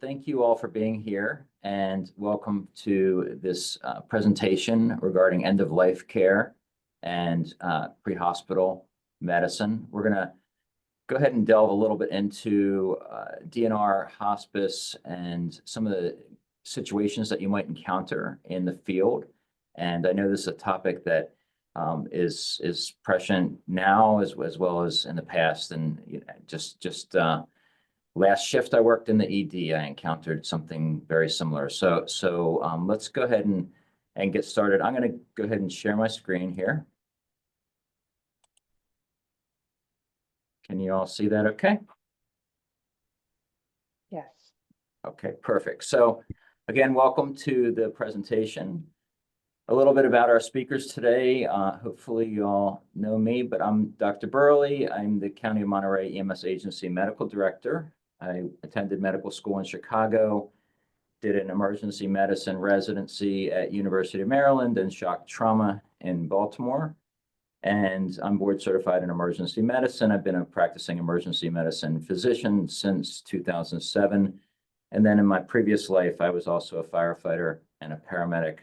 Thank you all for being here and welcome to this presentation regarding end-of-life care and pre-hospital medicine. We're going to go ahead and delve a little bit into DNR, hospice, and some of the situations that you might encounter in the field. And I know this is a topic that is prescient now as well as in the past. And you know, last shift I worked in the ED, I encountered something very similar. So let's go ahead and get started. I'm going to go ahead and share my screen here. Can you all see that okay? Yes. Okay, perfect. So again, welcome to the presentation. A little bit about our speakers today. Hopefully you all know me, but I'm Dr. Burley. I'm the County of Monterey EMS Agency Medical Director. I attended medical school in Chicago, did an emergency medicine residency at University of Maryland and shock trauma in Baltimore. And I'm board certified in emergency medicine. I've been a practicing emergency medicine physician since 2007. And then in my previous life, I was also a firefighter and a paramedic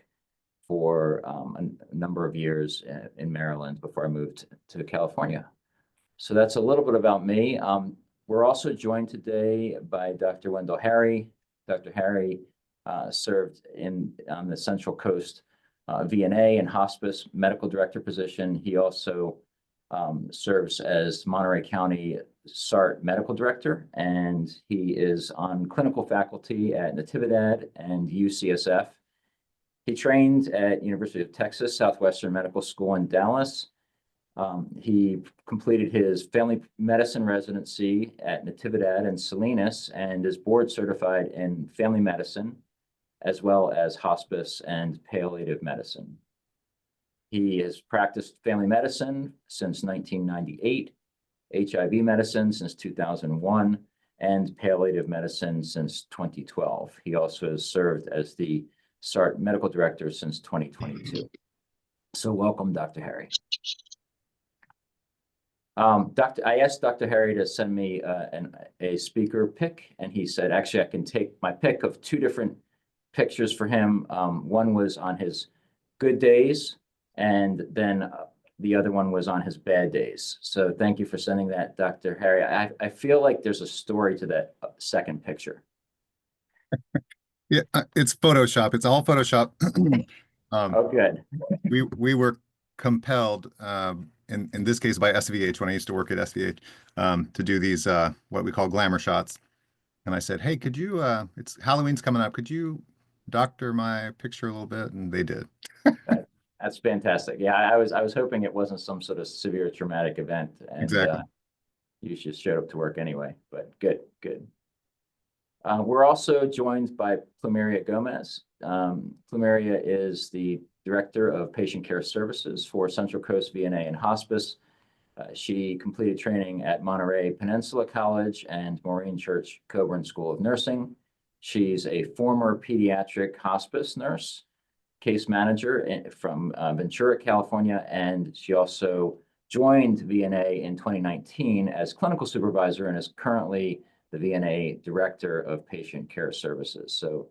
for a number of years in Maryland before I moved to California. So that's a little bit about me. We're also joined today by Dr. Wendell Harry. Dr. Harry served on the Central Coast VNA and hospice medical director position. He also serves as Monterey County SART medical director, and he is on clinical faculty at Natividad and UCSF. He trained at University of Texas Southwestern Medical School in Dallas. He completed his family medicine residency at Natividad and Salinas and is board certified in family medicine, as well as hospice and palliative medicine. He has practiced family medicine since 1998, HIV medicine since 2001, and palliative medicine since 2012. He also has served as the SART medical director since 2022. So welcome, Dr. Harry. I asked Dr. Harry to send me a speaker pick, and he said, actually, I can take my pick of two different pictures for him. One was on his good days, and then the other one was on his bad days. So thank you for sending that, Dr. Harry. I feel like there's a story to that second picture. Yeah, it's Photoshop. It's all Photoshop. Oh, good. We were compelled, in this case by SVH, when I used to work at SVH, to do these what we call glamour shots. And I said, hey, could you, it's Halloween's coming up, could you doctor my picture a little bit? And they did. That's fantastic. Yeah, I was hoping it wasn't some sort of severe traumatic event, and Exactly. You just showed up to work anyway, but good. We're also joined by Plumeria Gomez. Plumeria is the Director of Patient Care Services for Central Coast VNA and Hospice. She completed training at Monterey Peninsula College and Maureen Church Coburn School of Nursing. She's a former pediatric hospice nurse, case manager from Ventura, California, and she also joined VNA in 2019 as clinical supervisor and is currently the VNA Director of Patient Care Services. So,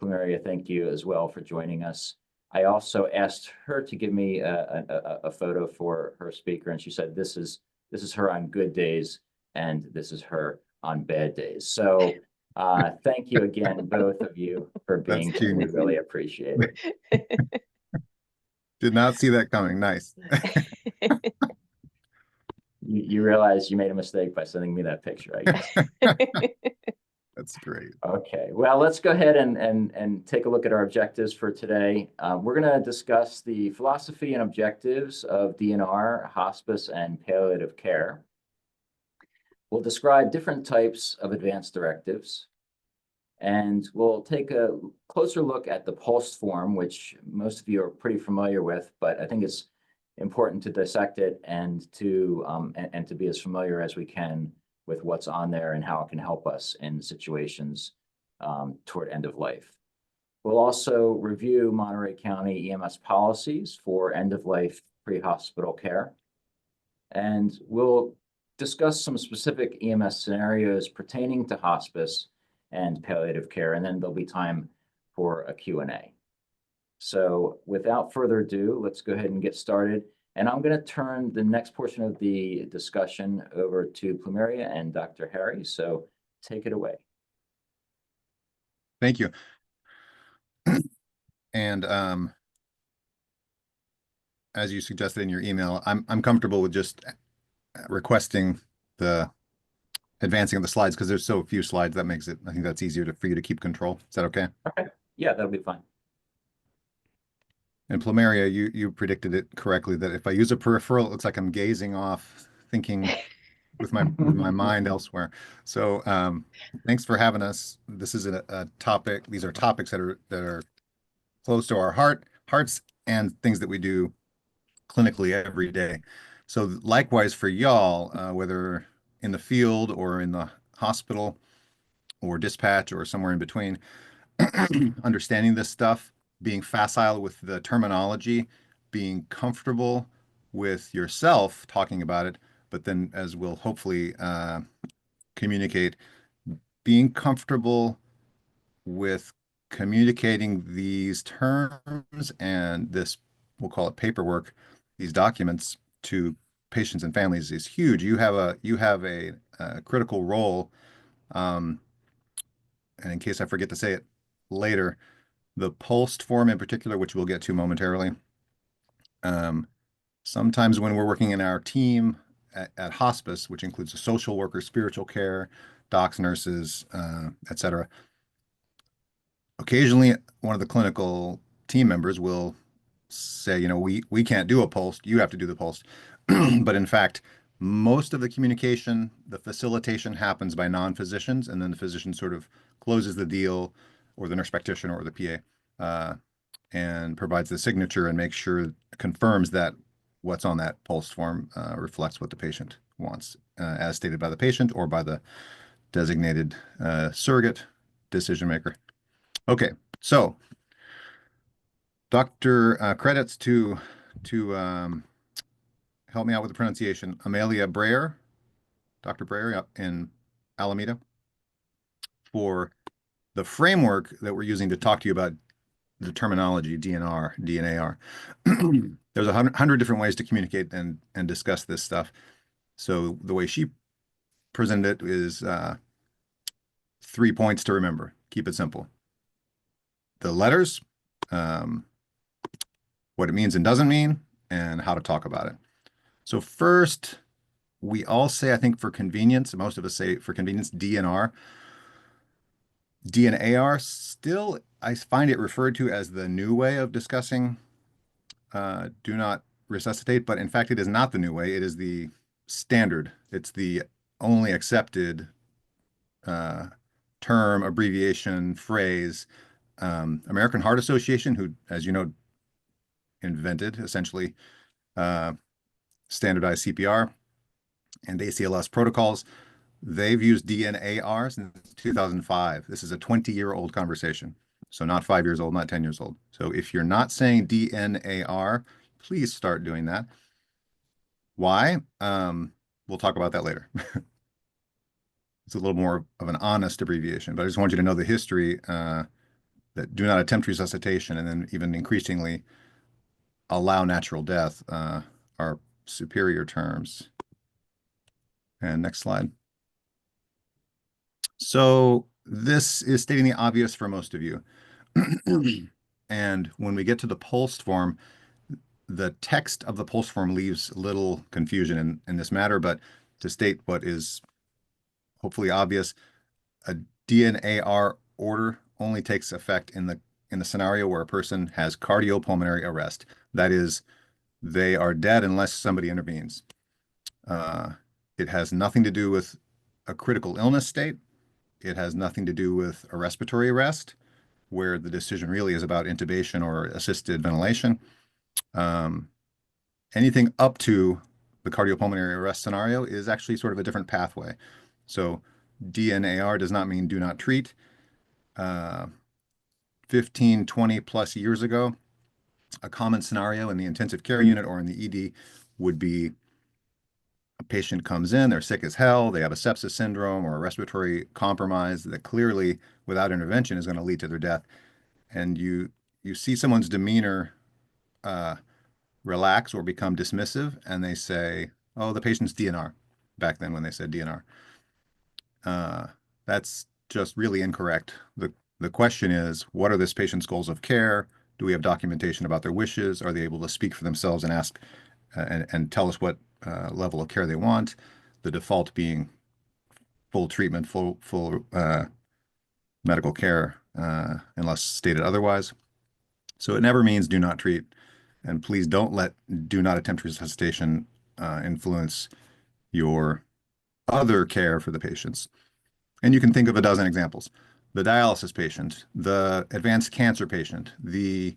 Plumeria, thank you as well for joining us. I also asked her to give me a photo for her speaker, and she said this is her on good days, and this is her on bad days. So thank you again, both of you, for being here. We really appreciate it. Did not see that coming. Nice. You realize you made a mistake by sending me that picture, I guess. That's great. Okay, well, let's go ahead and take a look at our objectives for today. We're going to discuss the philosophy and objectives of DNR, hospice, and palliative care. We'll describe different types of advanced directives, and we'll take a closer look at the POLST form, which most of you are pretty familiar with, but I think it's important to dissect it and to be as familiar as we can with what's on there and how it can help us in situations toward end of life. We'll also review Monterey County EMS policies for end of life pre-hospital care. And we'll discuss some specific EMS scenarios pertaining to hospice and palliative care, and then there'll be time for a Q&A. So without further ado, let's go ahead and get started. And I'm going to turn the next portion of the discussion over to Plumeria and Dr. Harry. So take it away. Thank you. And as you suggested in your email, I'm comfortable with just requesting the advancing of the slides because there's so few slides that makes it, I think that's easier for you to keep control. Is that okay? Okay. Yeah, that'll be fine. And Plumeria, you predicted it correctly that if I use a peripheral, it looks like I'm gazing off, thinking with my mind elsewhere. So thanks for having us. This is a topic. These are topics that are close to our hearts and things that we do clinically every day. So likewise for y'all, whether in the field or in the hospital or dispatch or somewhere in between, understanding this stuff, being facile with the terminology, being comfortable with yourself talking about it, but then as we'll hopefully communicate, being comfortable with communicating these terms and this, we'll call it paperwork, these documents to patients and families is huge. You have a critical role. And in case I forget to say it later, the POLST form in particular, which we'll get to momentarily. Sometimes when we're working in our team at hospice, which includes a social worker, spiritual care, docs, nurses, etc., occasionally one of the clinical team members will say, we can't do a POLST, you have to do the POLST. But in fact, most of the communication, the facilitation happens by non-physicians, and then the physician sort of closes the deal, or the nurse practitioner or the PA, and provides the signature and makes sure, confirms that what's on that POLST form reflects what the patient wants, as stated by the patient or by the designated surrogate decision maker. Okay, so Dr. Credits to help me out with the pronunciation. Amelia Breyer, Dr. Breyer in Alameda, for the framework that we're using to talk to you about the terminology DNR, DNAR. There's 100 different ways to communicate and discuss this stuff. So the way she presented it is 3 points to remember. Keep it simple. The letters, what it means and doesn't mean, and how to talk about it. So first, we all say, I think for convenience, most of us say for convenience, DNR. DNAR, still, I find it referred to as the new way of discussing do not resuscitate, but in fact, it is not the new way. It is the standard. It's the only accepted term, abbreviation, phrase. American Heart Association, who, as you know, invented essentially standardized CPR and ACLS protocols. They've used DNAR since 2005. This is a 20-year-old conversation. So not 5 years old, not 10 years old. So if you're not saying DNAR, please start doing that. Why? We'll talk about that later. It's a little more of an honest abbreviation, but I just want you to know the history that do not attempt resuscitation and then even increasingly allow natural death are superior terms. And next slide. So this is stating the obvious for most of you. And when we get to the POLST form, the text of the POLST form leaves little confusion in this matter, but to state what is hopefully obvious, a DNAR order only takes effect in the scenario where a person has cardiopulmonary arrest. That is, they are dead unless somebody intervenes. It has nothing to do with a critical illness state. It has nothing to do with a respiratory arrest, where the decision really is about intubation or assisted ventilation. Anything up to the cardiopulmonary arrest scenario is actually sort of a different pathway. So DNAR does not mean do not treat. 15, 20 plus years ago, a common scenario in the intensive care unit or in the ED would be a patient comes in, they're sick as hell, they have a sepsis syndrome or a respiratory compromise that clearly, without intervention, is going to lead to their death. And you see someone's demeanor uh, relax or become dismissive, and they say, "Oh, the patient's DNR." Back then, when they said DNR, uh, that's just really incorrect. The question is, what are this patient's goals of care? Do we have documentation about their wishes? Are they able to speak for themselves and ask and tell us what level of care they want? The default being full treatment, full medical care, unless stated otherwise. So it never means do not treat. And please don't let do not attempt resuscitation influence your other care for the patients. And you can think of a dozen examples. The dialysis patient, the advanced cancer patient, the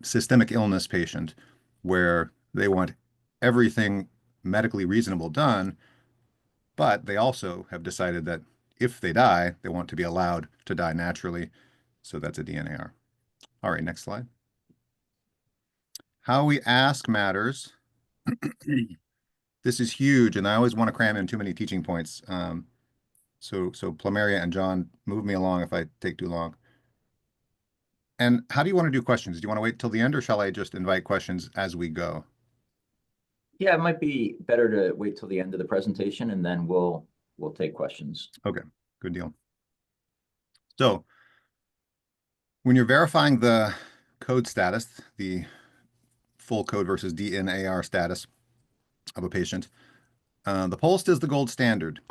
systemic illness patient, where they want everything medically reasonable done, but they also have decided that if they die, they want to be allowed to die naturally. So that's a DNAR. All right, next slide. How we ask matters. This is huge, and I always want to cram in too many teaching points. So Plumeria and John, move me along if I take too long. And how do you want to do questions? Do you want to wait till the end, or shall I just invite questions as we go? Yeah, it might be better to wait till the end of the presentation and then we'll take questions. Okay, good deal. So when you're verifying the code status, the full code versus DNAR status of a patient, the POLST is the gold standard.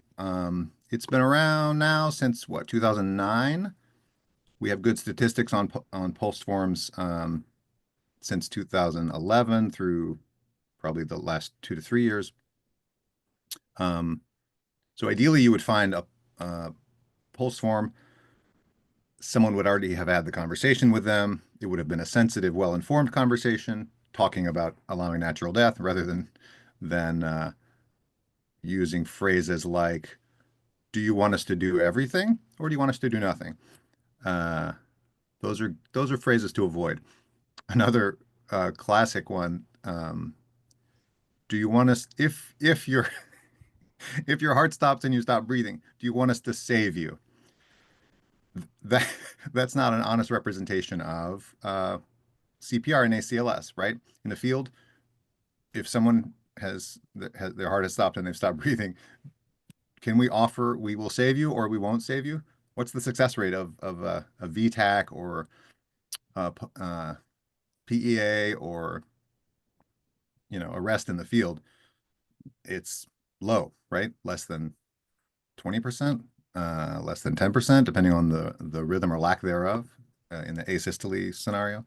It's been around now since what, 2009? We have good statistics on POLST forms since 2011 through probably the last 2 to 3 years. So ideally, you would find a POLST form. Someone would already have had the conversation with them. It would have been a sensitive, well-informed conversation talking about allowing natural death rather than using phrases like, "Do you want us to do everything, or do you want us to do nothing?" Uh, those are phrases to avoid. Another classic one. Do you want us if your if your heart stops and you stop breathing, do you want us to save you? That that's not an honest representation of CPR and ACLS, right? In the field, if someone has their heart has stopped and they've stopped breathing, can we offer we will save you or we won't save you? What's the success rate of a VTAC or PEA or arrest in the field? It's low, right? Less than 20%, less than 10%, depending on the rhythm or lack thereof in the asystole scenario.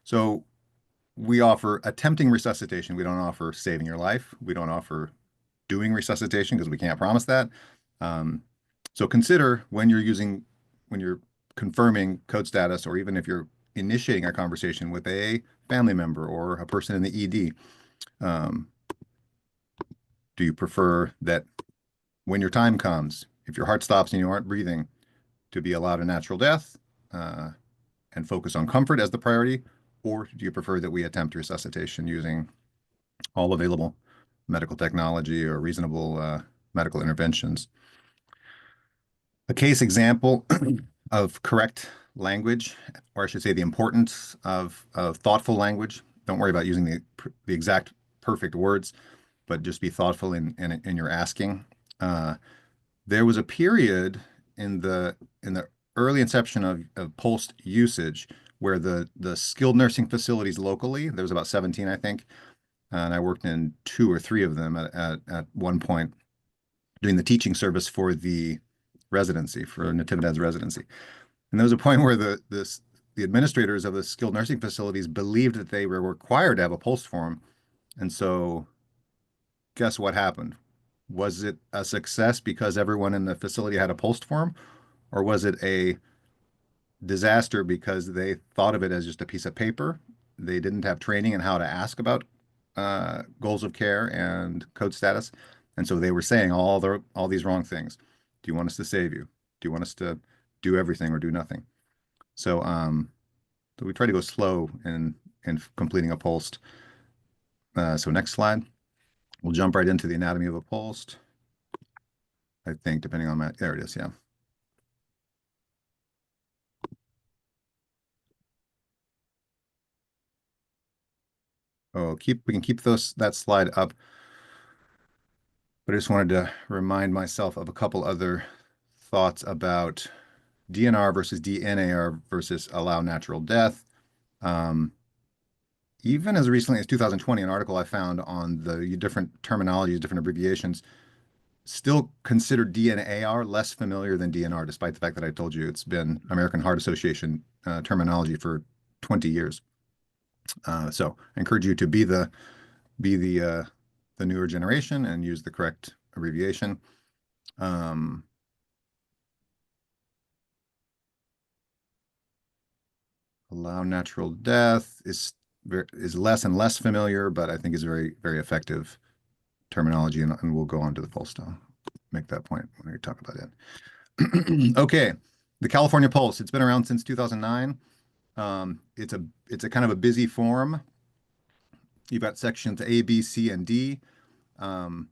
So we offer attempting resuscitation. We don't offer saving your life. We don't offer doing resuscitation because we can't promise that. So consider when you're confirming code status, or even if you're initiating a conversation with a family member or a person in the ED, do you prefer that when your time comes, if your heart stops and you aren't breathing, to be allowed a natural death and focus on comfort as the priority? Or do you prefer that we attempt resuscitation using all available medical technology or reasonable medical interventions? A case example of correct language, or I should say the importance of thoughtful language. Don't worry about using the exact perfect words, but just be thoughtful in your asking. There was a period in the early inception of POLST usage where the skilled nursing facilities locally, there was about 17, I think, and I worked in 2 or 3 of them at one point doing the teaching service for the residency, for Natividad's residency. And there was a point where the administrators of the skilled nursing facilities believed that they were required to have a POLST form. And so guess what happened? Was it a success because everyone in the facility had a POLST form, or was it a disaster because they thought of it as just a piece of paper? They didn't have training in how to ask about goals of care and code status, and so they were saying all these wrong things. Do you want us to save you? Do you want us to do everything or do nothing? So we try to go slow in completing a POLST. So next slide. We'll jump right into the anatomy of a POLST. I think, depending on my, there it is, yeah. Oh, we can keep that slide up. But I just wanted to remind myself of a couple other thoughts about DNR versus DNAR versus allow natural death. Even as recently as 2020, an article I found on the different terminologies, different abbreviations, still considered DNAR less familiar than DNR, despite the fact that I told you it's been American Heart Association terminology for 20 years. So I encourage you to be the newer generation and use the correct abbreviation. Allow natural death is less and less familiar, but I think is very, very effective terminology, and we'll go on to the POLST. I'll make that point when we talk about it. Okay, the California POLST. It's been around since 2009. It's a kind of a busy form. You've got sections A, B, C, and D. A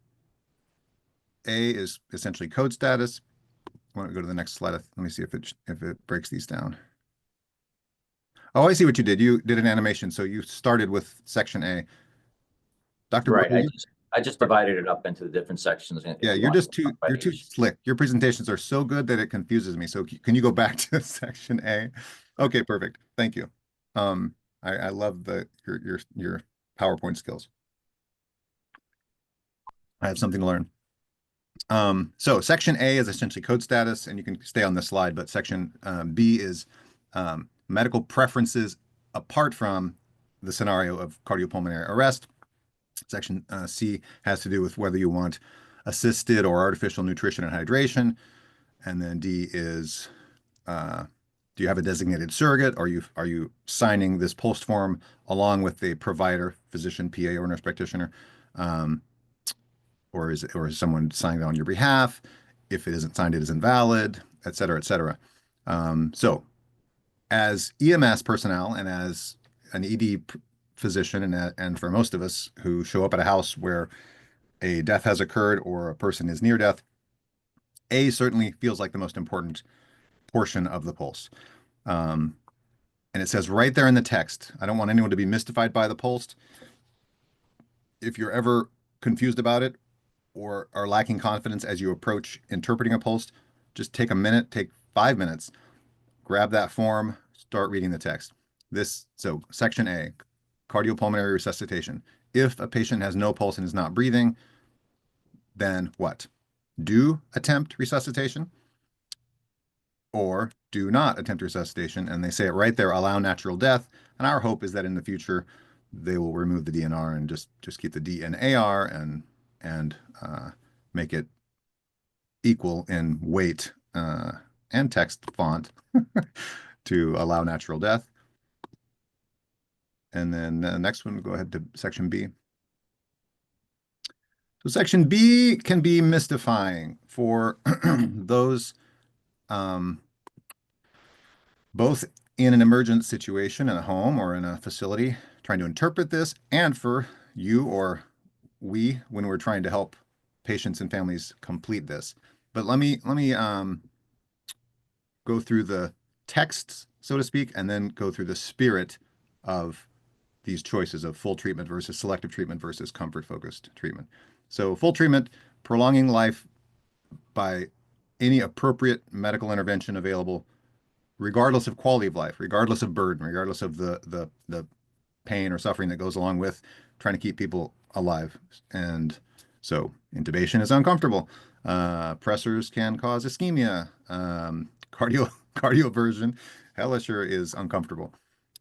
is essentially code status. I want to go to the next slide. Let me see if it breaks these down. Oh, I see what you did. You did an animation, so you started with section A. Dr. Right. Brewer, I just divided it up into the different sections. yeah, you're too slick. Your presentations are so good that it confuses me. So can you go back to section A? Okay, perfect. Thank you. I love your PowerPoint skills. I have something to learn. So section A is essentially code status, and you can stay on this slide, but section B is medical preferences apart from the scenario of cardiopulmonary arrest. Section C has to do with whether you want assisted or artificial nutrition and hydration. And then D is, do you have a designated surrogate? Are you signing this POLST form along with the provider, physician, PA, or nurse practitioner? Or is someone signing it on your behalf? If it isn't signed, it is invalid, et cetera, et cetera. So as EMS personnel and as an ED physician, and for most of us who show up at a house where a death has occurred or a person is near death, A certainly feels like the most important portion of the POLST. And it says right there in the text, I don't want anyone to be mystified by the POLST. If you're ever confused about it or are lacking confidence as you approach interpreting a POLST, just take a minute, take 5 minutes, grab that form, start reading the text. So section A, cardiopulmonary resuscitation. If a patient has no pulse and is not breathing, then what? Do attempt resuscitation or do not attempt resuscitation. And they say it right there, allow natural death. And our hope is that in the future, they will remove the DNR and just keep the DNAR and make it equal in weight and text font to allow natural death. And then the next one, we'll go ahead to section B. So section B can be mystifying for those both in an emergent situation in a home or in a facility trying to interpret this, and for you or we when we're trying to help patients and families complete this. But let me go through the texts, so to speak, and then go through the spirit of these choices of full treatment versus selective treatment versus comfort-focused treatment. So full treatment, prolonging life by any appropriate medical intervention available, regardless of quality of life, regardless of burden, regardless of the pain or suffering that goes along with trying to keep people alive. And so intubation is uncomfortable. Pressors can cause ischemia. Cardioversion, HeLisher is uncomfortable.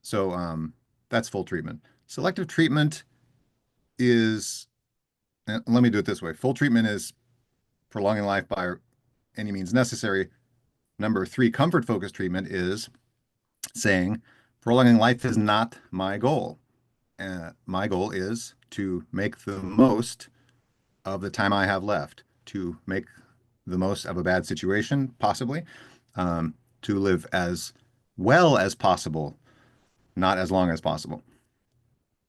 So that's full treatment. Selective treatment is, let me do it this way. Full treatment is prolonging life by any means necessary. Number 3, comfort-focused treatment is saying prolonging life is not my goal. My goal is to make the most of the time I have left, to make the most of a bad situation, possibly, to live as well as possible, not as long as possible,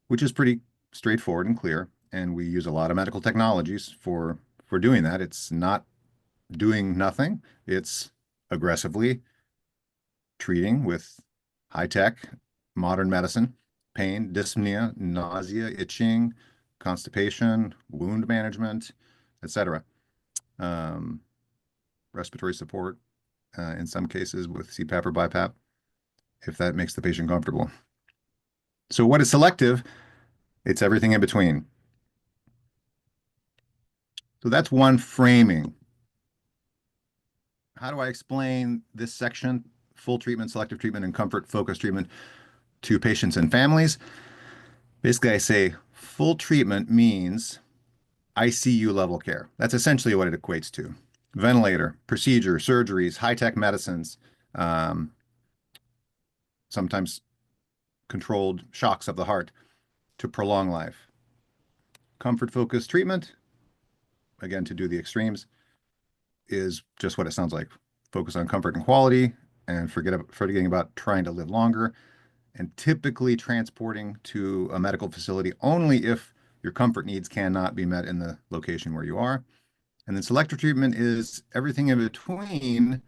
which is pretty straightforward and clear. and we use a lot of medical technologies for doing that. It's not doing nothing. It's aggressively treating with high-tech modern medicine, pain, dyspnea, nausea, itching, constipation, wound management, etc. Um, Respiratory support, in some cases with CPAP or BiPAP, if that makes the patient comfortable. So what is selective? It's everything in between. So that's one framing. How do I explain this section, full treatment, selective treatment, and comfort-focused treatment, to patients and families? Basically, I say full treatment means ICU level care. That's essentially what it equates to. Ventilator, procedure, surgeries, high-tech medicines, um, sometimes controlled shocks of the heart to prolong life. Comfort-focused treatment, again, to do the extremes, is just what it sounds like. Focus on comfort and quality and forgetting about trying to live longer, and typically transporting to a medical facility only if your comfort needs cannot be met in the location where you are. And then selective treatment is everything in between.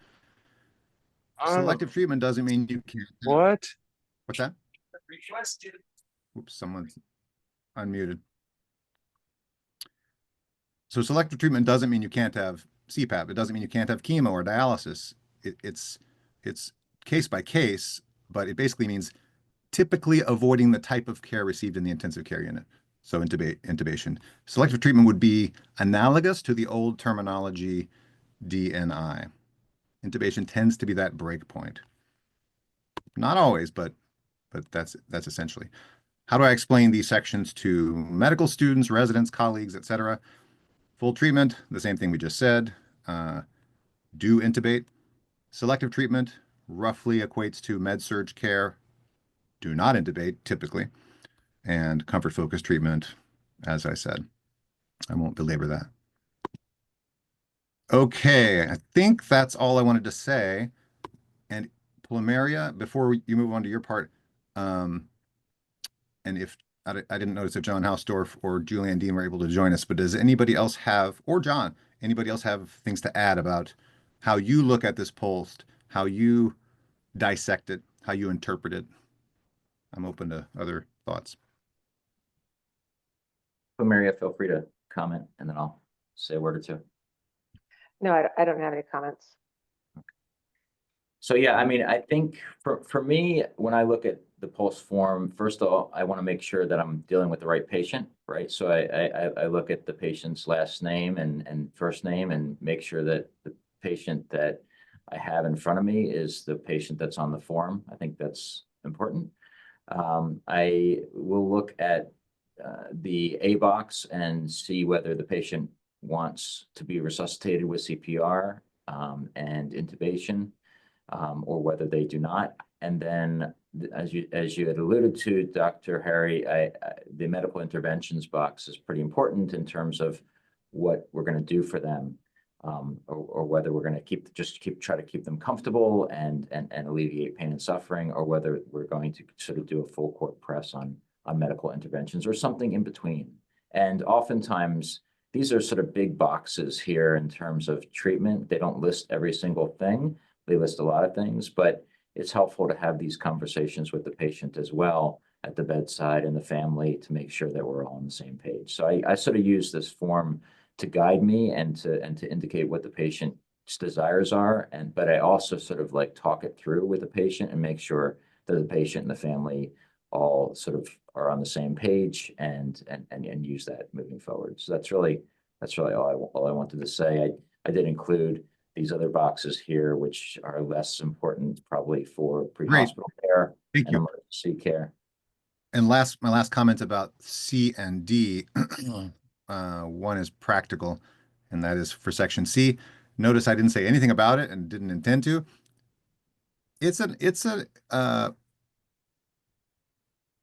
Selective treatment doesn't mean you can't. What? What's that? Oops, someone's unmuted. So selective treatment doesn't mean you can't have CPAP. It doesn't mean you can't have chemo or dialysis. It's case by case, but it basically means typically avoiding the type of care received in the intensive care unit. So intubation. Selective treatment would be analogous to the old terminology DNI. Intubation tends to be that break point. Not always, but that's essentially. How do I explain these sections to medical students, residents, colleagues, etc.? Full treatment, the same thing we just said. Do intubate. Selective treatment roughly equates to med-surg care. Do not intubate, typically. And comfort-focused treatment, as I said. I won't belabor that. Okay, I think that's all I wanted to say. And Plumeria, before you move on to your part, and if I didn't notice if John Hausdorff or Julianne Dean were able to join us, but does anybody else have, or John, anybody else have things to add about how you look at this POLST, how you dissect it, how you interpret it? I'm open to other thoughts. So Maria, feel free to comment and then I'll say a word or two. No, I don't have any comments. So yeah, I mean, I think for me, when I look at the POLST form, first of all, I want to make sure that I'm dealing with the right patient, right? So I look at the patient's last name and first name and make sure that the patient that I have in front of me is the patient that's on the form. I think that's important. I will look at the A box and see whether the patient wants to be resuscitated with CPR and intubation, or whether they do not. And then, as you had alluded to, Dr. Harry, the medical interventions box is pretty important in terms of what we're going to do for them, or whether we're going to try to keep them comfortable and alleviate pain and suffering, or whether we're going to sort of do a full court press on medical interventions or something in between. And oftentimes, these are sort of big boxes here in terms of treatment. They don't list every single thing. They list a lot of things, but it's helpful to have these conversations with the patient as well at the bedside and the family to make sure that we're all on the same page. So I sort of use this form to guide me and to indicate what the patient's desires are. But I also sort of like talk it through with the patient and make sure that the patient and the family all sort of are on the same page and use that moving forward. So that's really all I wanted to say. I did include these other boxes here, which are less important probably for pre-hospital care Thank and you. emergency care. And my last comment about C and D, one is practical, and that is for section C. Notice I didn't say anything about it and didn't intend to. It's an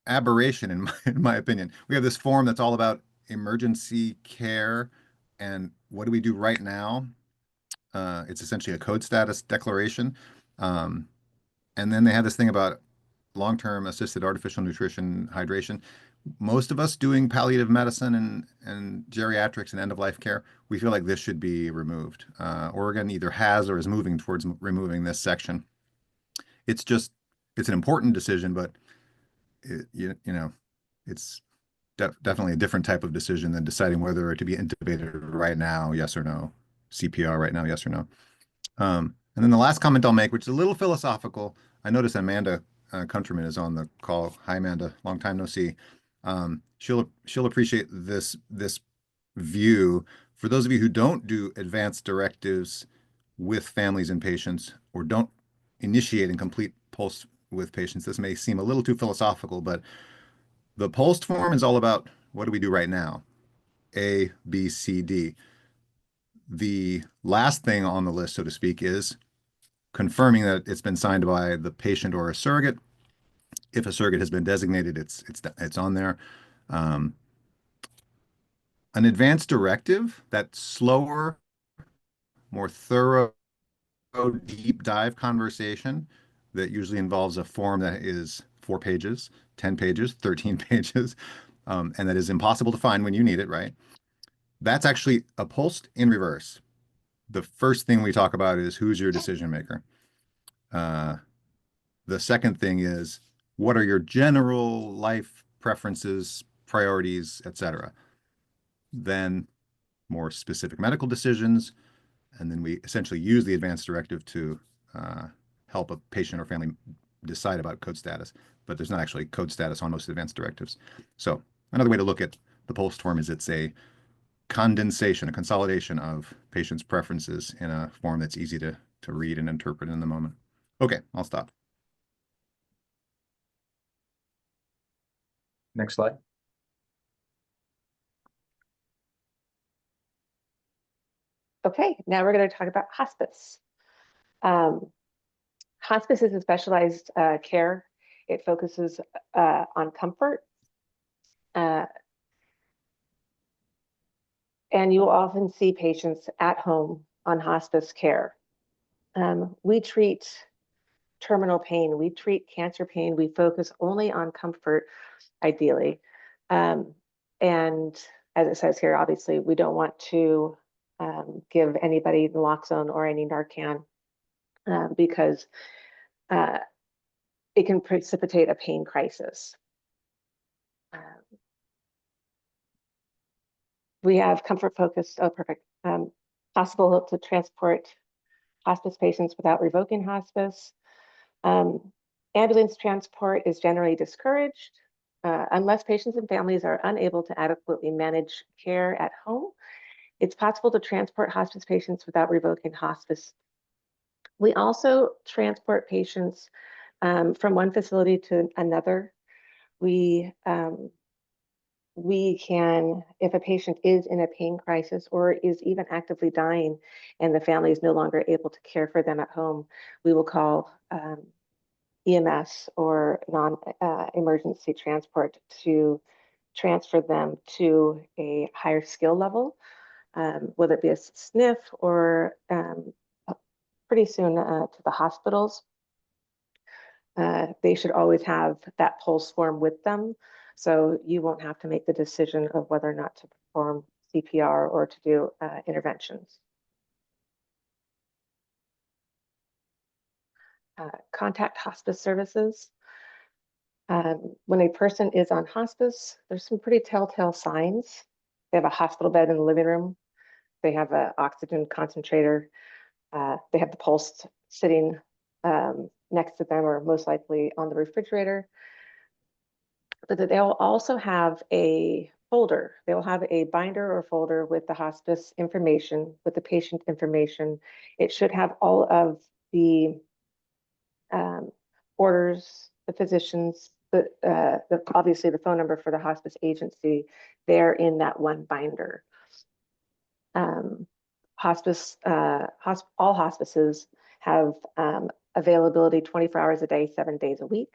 aberration in my opinion. We have this form that's all about emergency care and what do we do right now? It's essentially a code status declaration. And then they have this thing about long-term assisted artificial nutrition hydration. most of us doing palliative medicine and geriatrics and end-of-life care, we feel like this should be removed. Oregon either has or is moving towards removing this section. It's an important decision, but you know, it's definitely a different type of decision than deciding whether to be intubated right now, yes or no, CPR right now, yes or no. And then the last comment I'll make, which is a little philosophical, I noticed Amanda Countryman is on the call. Hi, Amanda. Long time no see. She'll appreciate this view. For those of you who don't do advanced directives with families and patients, or don't initiate and complete POLST with patients, this may seem a little too philosophical, but the POLST form is all about what do we do right now? A, B, C, D. The last thing on the list, so to speak, is confirming that it's been signed by the patient or a surrogate. If a surrogate has been designated, it's on there. An advanced directive, that slower, more thorough, deep dive conversation that usually involves a form that is 4 pages, 10 pages, 13 pages, and that is impossible to find when you need it, right? That's actually a POLST in reverse. The first thing we talk about is who's your decision maker. The second thing is what are your general life preferences, priorities, etc. Then more specific medical decisions, and then we essentially use the advanced directive to help a patient or family decide about code status, but there's not actually code status on most advanced directives. So another way to look at the POLST form is it's a condensation, a consolidation of patients' preferences in a form that's easy to read and interpret in the moment. Okay, I'll stop. Next slide. Okay, now we're going to talk about hospice. Hospice is a specialized care. It focuses on comfort. And you will often see patients at home on hospice care. We treat terminal pain. We treat cancer pain. We focus only on comfort, ideally. And as it says here, obviously, we don't want to give anybody naloxone or any Narcan because it can precipitate a pain crisis. We have comfort focused, oh, perfect. Possible to transport hospice patients without revoking hospice. Ambulance transport is generally discouraged unless patients and families are unable to adequately manage care at home. It's possible to transport hospice patients without revoking hospice. We also transport patients from one facility to another. We can, if a patient is in a pain crisis or is even actively dying and the family is no longer able to care for them at home, we will call EMS or non-emergency transport to transfer them to a higher skill level, whether it be a SNF or pretty soon to the hospitals. They should always have that POLST form with them, so you won't have to make the decision of whether or not to perform CPR or to do interventions. Contact hospice services. When a person is on hospice, there's some pretty telltale signs. They have a hospital bed in the living room. They have an oxygen concentrator. They have the POLST sitting next to them or most likely on the refrigerator. But they'll also have a folder. They will have a binder or folder with the hospice information, with the patient information. It should have all of the orders, the physicians, obviously the phone number for the hospice agency there in that one binder. Hospice, all hospices have availability 24 hours a day, 7 days a week.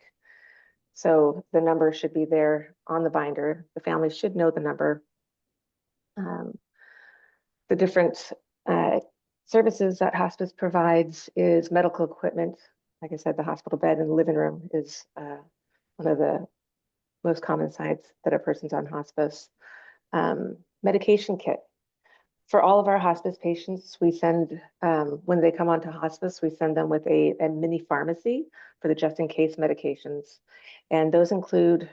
So the number should be there on the binder. The family should know the number. The different services that hospice provides is medical equipment. Like I said, the hospital bed in the living room is one of the most common signs that a person's on hospice. Medication kit. For all of our hospice patients, we send, when they come onto hospice, we send them with a mini pharmacy for the just in case medications. And those include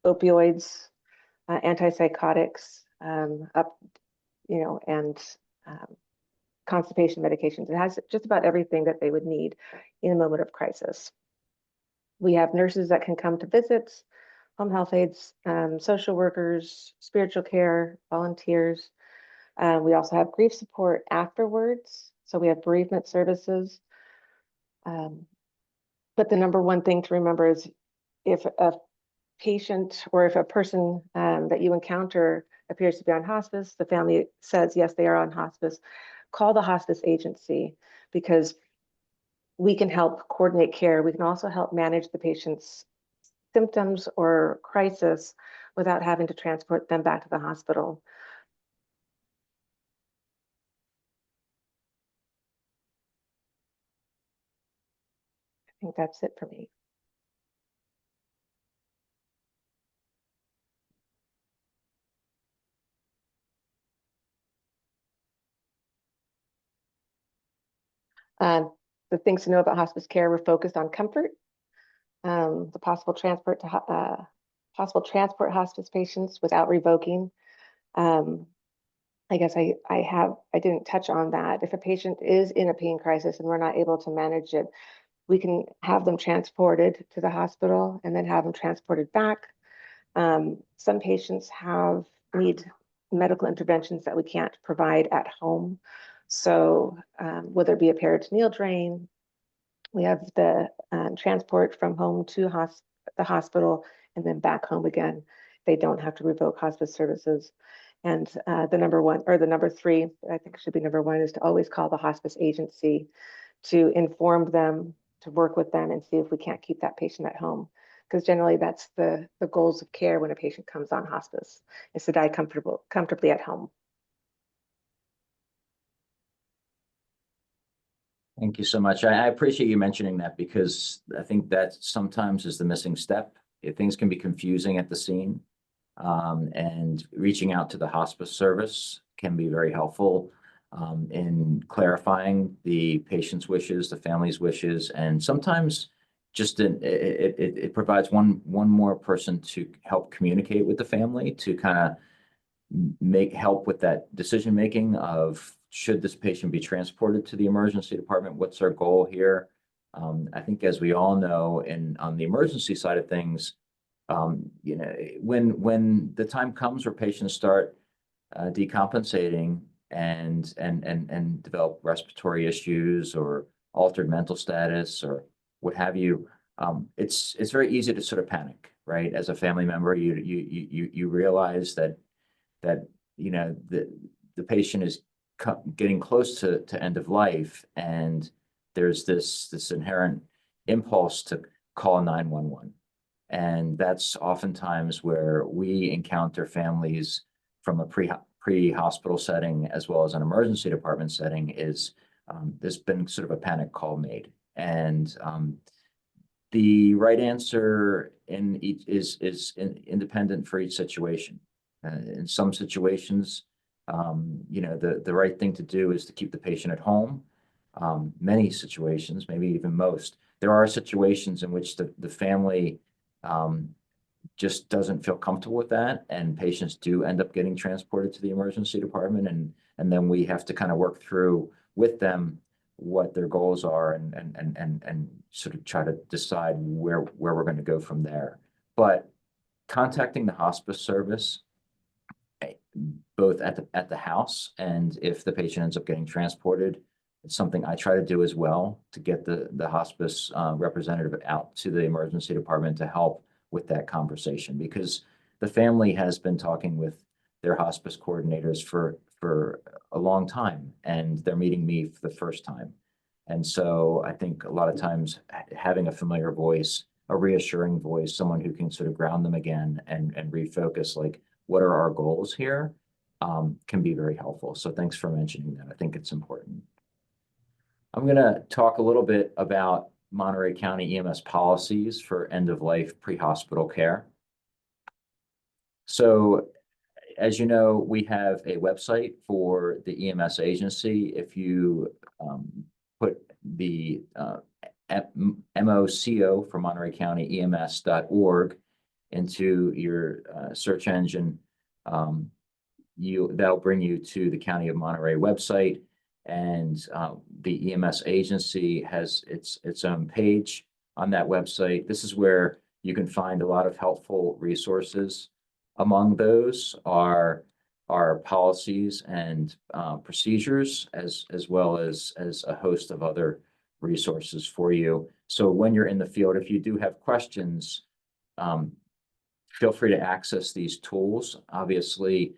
opioids, antipsychotics, and constipation medications. It has just about everything that they would need in a moment of crisis. We have nurses that can come to visit, home health aides, social workers, spiritual care, volunteers. We also have grief support afterwards. So we have bereavement services. But the number one thing to remember is if a patient or if a person that you encounter appears to be on hospice, the family says, yes, they are on hospice, call the hospice agency because we can help coordinate care. We can also help manage the patient's symptoms or crisis without having to transport them back to the hospital. I think that's it for me. The things to know about hospice care, we're focused on comfort, the possible transport hospice patients without revoking. I guess I didn't touch on that. If a patient is in a pain crisis and we're not able to manage it, we can have them transported to the hospital and then have them transported back. Some patients need medical interventions that we can't provide at home. So whether it be a peritoneal drain, we have the transport from home to the hospital and then back home again. They don't have to revoke hospice services. And the number three, I think it should be number one, is to always call the hospice agency to inform them, to work with them and see if we can't keep that patient at home. Because generally that's the goals of care when a patient comes on hospice, is to die comfortably at home. Thank you so much. I appreciate you mentioning that because I think that sometimes is the missing step. Things can be confusing at the scene, and reaching out to the hospice service can be very helpful in clarifying the patient's wishes, the family's wishes, and sometimes just it provides one more person to help communicate with the family to kind of help with that decision making of should this patient be transported to the emergency department? What's our goal here? I think as we all know, on the emergency side of things, when the time comes where patients start decompensating and develop respiratory issues or altered mental status or what have you, it's very easy to sort of panic, right? As a family member, you realize that the patient is getting close to end of life, and there's this inherent impulse to call 911. And that's oftentimes where we encounter families from a pre-hospital setting as well as an emergency department setting is there's been sort of a panic call made. And the right answer is independent for each situation. In some situations, the right thing to do is to keep the patient at home. Many situations, maybe even most, there are situations in which the family just doesn't feel comfortable with that, and patients do end up getting transported to the emergency department, and then we have to kind of work through with them what their goals are and sort of try to decide where we're going to go from there. But contacting the hospice service, both at the house and if the patient ends up getting transported, it's something I try to do as well, to get the hospice representative out to the emergency department to help with that conversation, because the family has been talking with their hospice coordinators for a long time, and they're meeting me for the first time. And so I think a lot of times having a familiar voice, a reassuring voice, someone who can sort of ground them again and refocus, like, what are our goals here, can be very helpful. So thanks for mentioning that. I think it's important. I'm going to talk a little bit about Monterey County EMS policies for end-of-life pre-hospital care. So as you know, we have a website for the EMS agency. If you put the MOCO for Monterey County EMS.org into your search engine, that'll bring you to the County of Monterey website, and the EMS agency has its own page on that website. This is where you can find a lot of helpful resources. Among those are our policies and procedures, as well as a host of other resources for you. So when you're in the field, if you do have questions, feel free to access these tools. Obviously,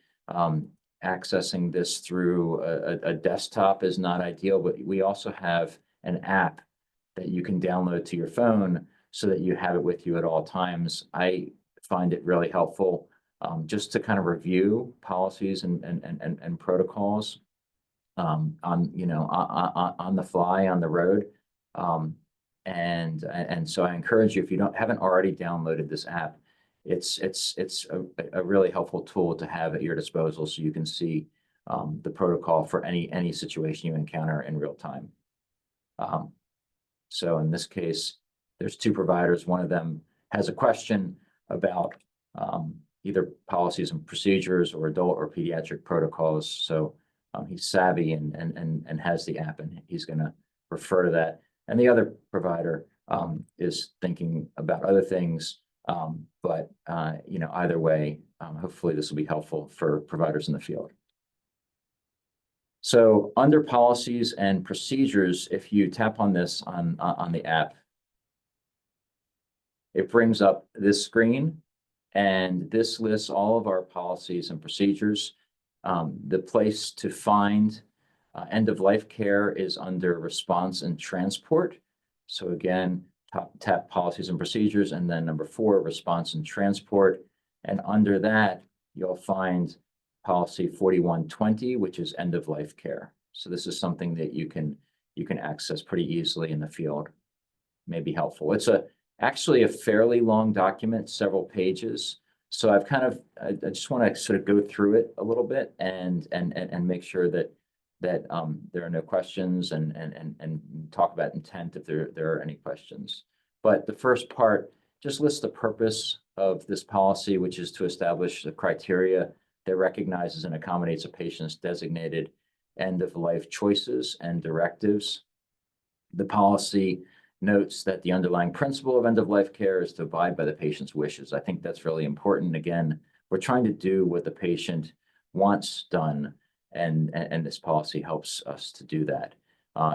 accessing this through a desktop is not ideal, but we also have an app that you can download to your phone so that you have it with you at all times. I find it really helpful just to kind of review policies and protocols on the fly on the road. And so I encourage you, if you haven't already downloaded this app, it's a really helpful tool to have at your disposal, so you can see the protocol for any situation you encounter in real time. So in this case, there's two providers. One of them has a question about either policies and procedures or adult or pediatric protocols. So he's savvy and has the app, and he's going to refer to that. And the other provider is thinking about other things. But either way, hopefully this will be helpful for providers in the field. So under policies and procedures, if you tap on this on the app, it brings up this screen, and this lists all of our policies and procedures. The place to find end-of-life care is under response and transport. So again, tap policies and procedures, and then number 4, response and transport. And under that, you'll find policy 4120, which is end-of-life care. So this is something that you can access pretty easily in the field. May be helpful. It's actually a fairly long document, several pages. So I just want to sort of go through it a little bit and make sure that there are no questions, and talk about intent if there are any questions. But the first part just lists the purpose of this policy, which is to establish the criteria that recognizes and accommodates a patient's designated end-of-life choices and directives. The policy notes that the underlying principle of end-of-life care is to abide by the patient's wishes. I think that's really important. Again, we're trying to do what the patient wants done, and this policy helps us to do that.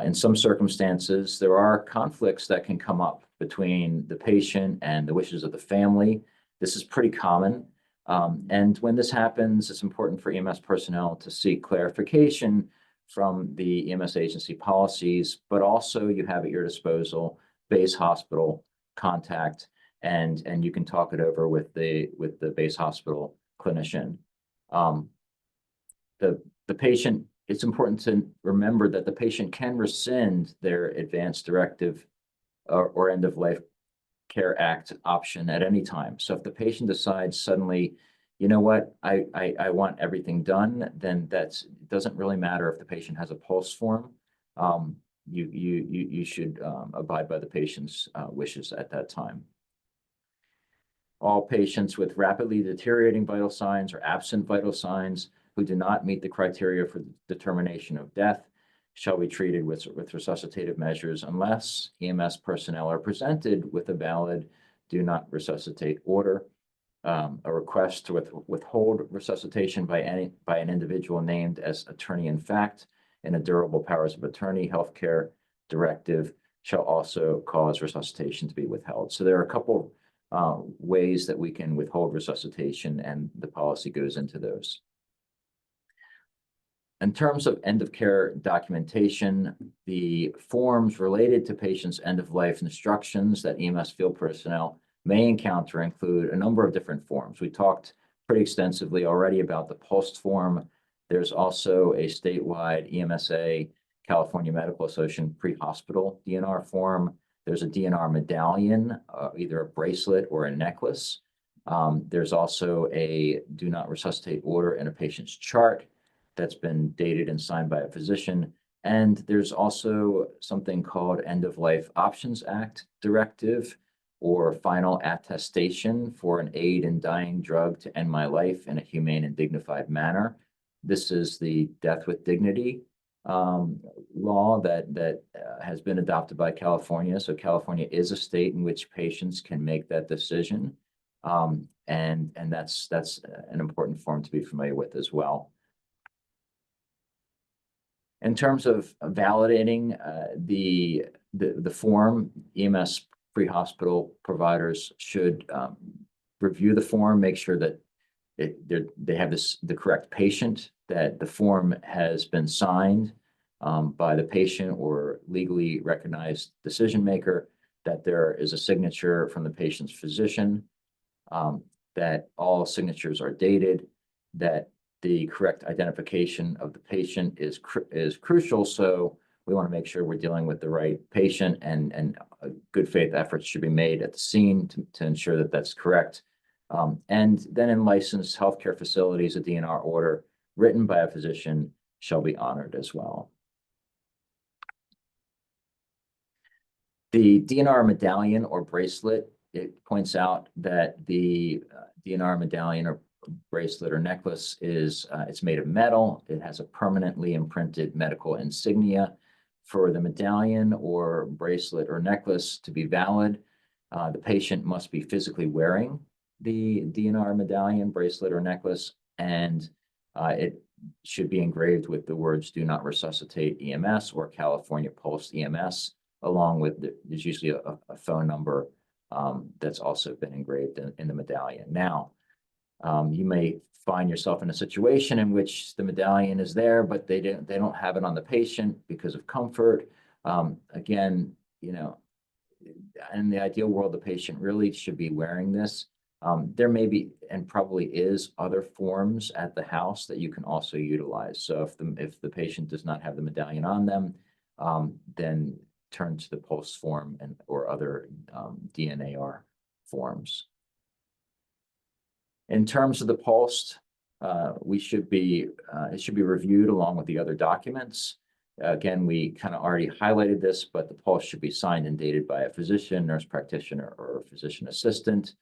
In some circumstances, there are conflicts that can come up between the patient and the wishes of the family. This is pretty common. And when this happens, it's important for EMS personnel to seek clarification from the EMS agency policies, but also you have at your disposal base hospital contact, and you can talk it over with the base hospital clinician. The patient, it's important to remember that the patient can rescind their advance directive or end-of-life care act option at any time. So if the patient decides suddenly, you know what, I want everything done, then it doesn't really matter if the patient has a POLST form. You should abide by the patient's wishes at that time. All patients with rapidly deteriorating vital signs or absent vital signs who do not meet the criteria for determination of death shall be treated with resuscitative measures unless EMS personnel are presented with a valid do not resuscitate order. A request to withhold resuscitation by an individual named as attorney in fact in a durable powers of attorney healthcare directive shall also cause resuscitation to be withheld. So there are a couple ways that we can withhold resuscitation, and the policy goes into those. In terms of end of care documentation, the forms related to patients' end of life instructions that EMS field personnel may encounter include a number of different forms. We talked pretty extensively already about the POLST form. There's also a statewide EMSA California Medical Association pre-hospital DNR form. There's a DNR medallion, either a bracelet or a necklace. There's also a do not resuscitate order in a patient's chart that's been dated and signed by a physician. And there's also something called End of Life Options Act directive, or final attestation for an aid in dying drug to end my life in a humane and dignified manner. This is the death with dignity law that has been adopted by California. So California is a state in which patients can make that decision. And that's an important form to be familiar with as well. In terms of validating the form, EMS pre-hospital providers should review the form, make sure that they have the correct patient, that the form has been signed by the patient or legally recognized decision maker, that there is a signature from the patient's physician, that all signatures are dated, that the correct identification of the patient is crucial. So we want to make sure we're dealing with the right patient, and good faith efforts should be made at the scene to ensure that that's correct. And then in licensed healthcare facilities, a DNR order written by a physician shall be honored as well. The DNR medallion or bracelet, it points out that the DNR medallion or bracelet or necklace is it's made of metal. It has a permanently imprinted medical insignia. For the medallion or bracelet or necklace to be valid, the patient must be physically wearing the DNR medallion, bracelet, or necklace, and it should be engraved with the words "Do Not Resuscitate EMS" or California POLST EMS, along with there's usually a phone number that's also been engraved in the medallion. Now, you may find yourself in a situation in which the medallion is there, but they don't have it on the patient because of comfort. Again, you know, in the ideal world, the patient really should be wearing this. There may be, and probably is, other forms at the house that you can also utilize. So if the patient does not have the medallion on them, then turn to the POLST form or other DNAR forms. In terms of the POLST, it should be reviewed along with the other documents. Again, we kind of already highlighted this, but the POLST should be signed and dated by a physician, nurse practitioner, or physician assistant.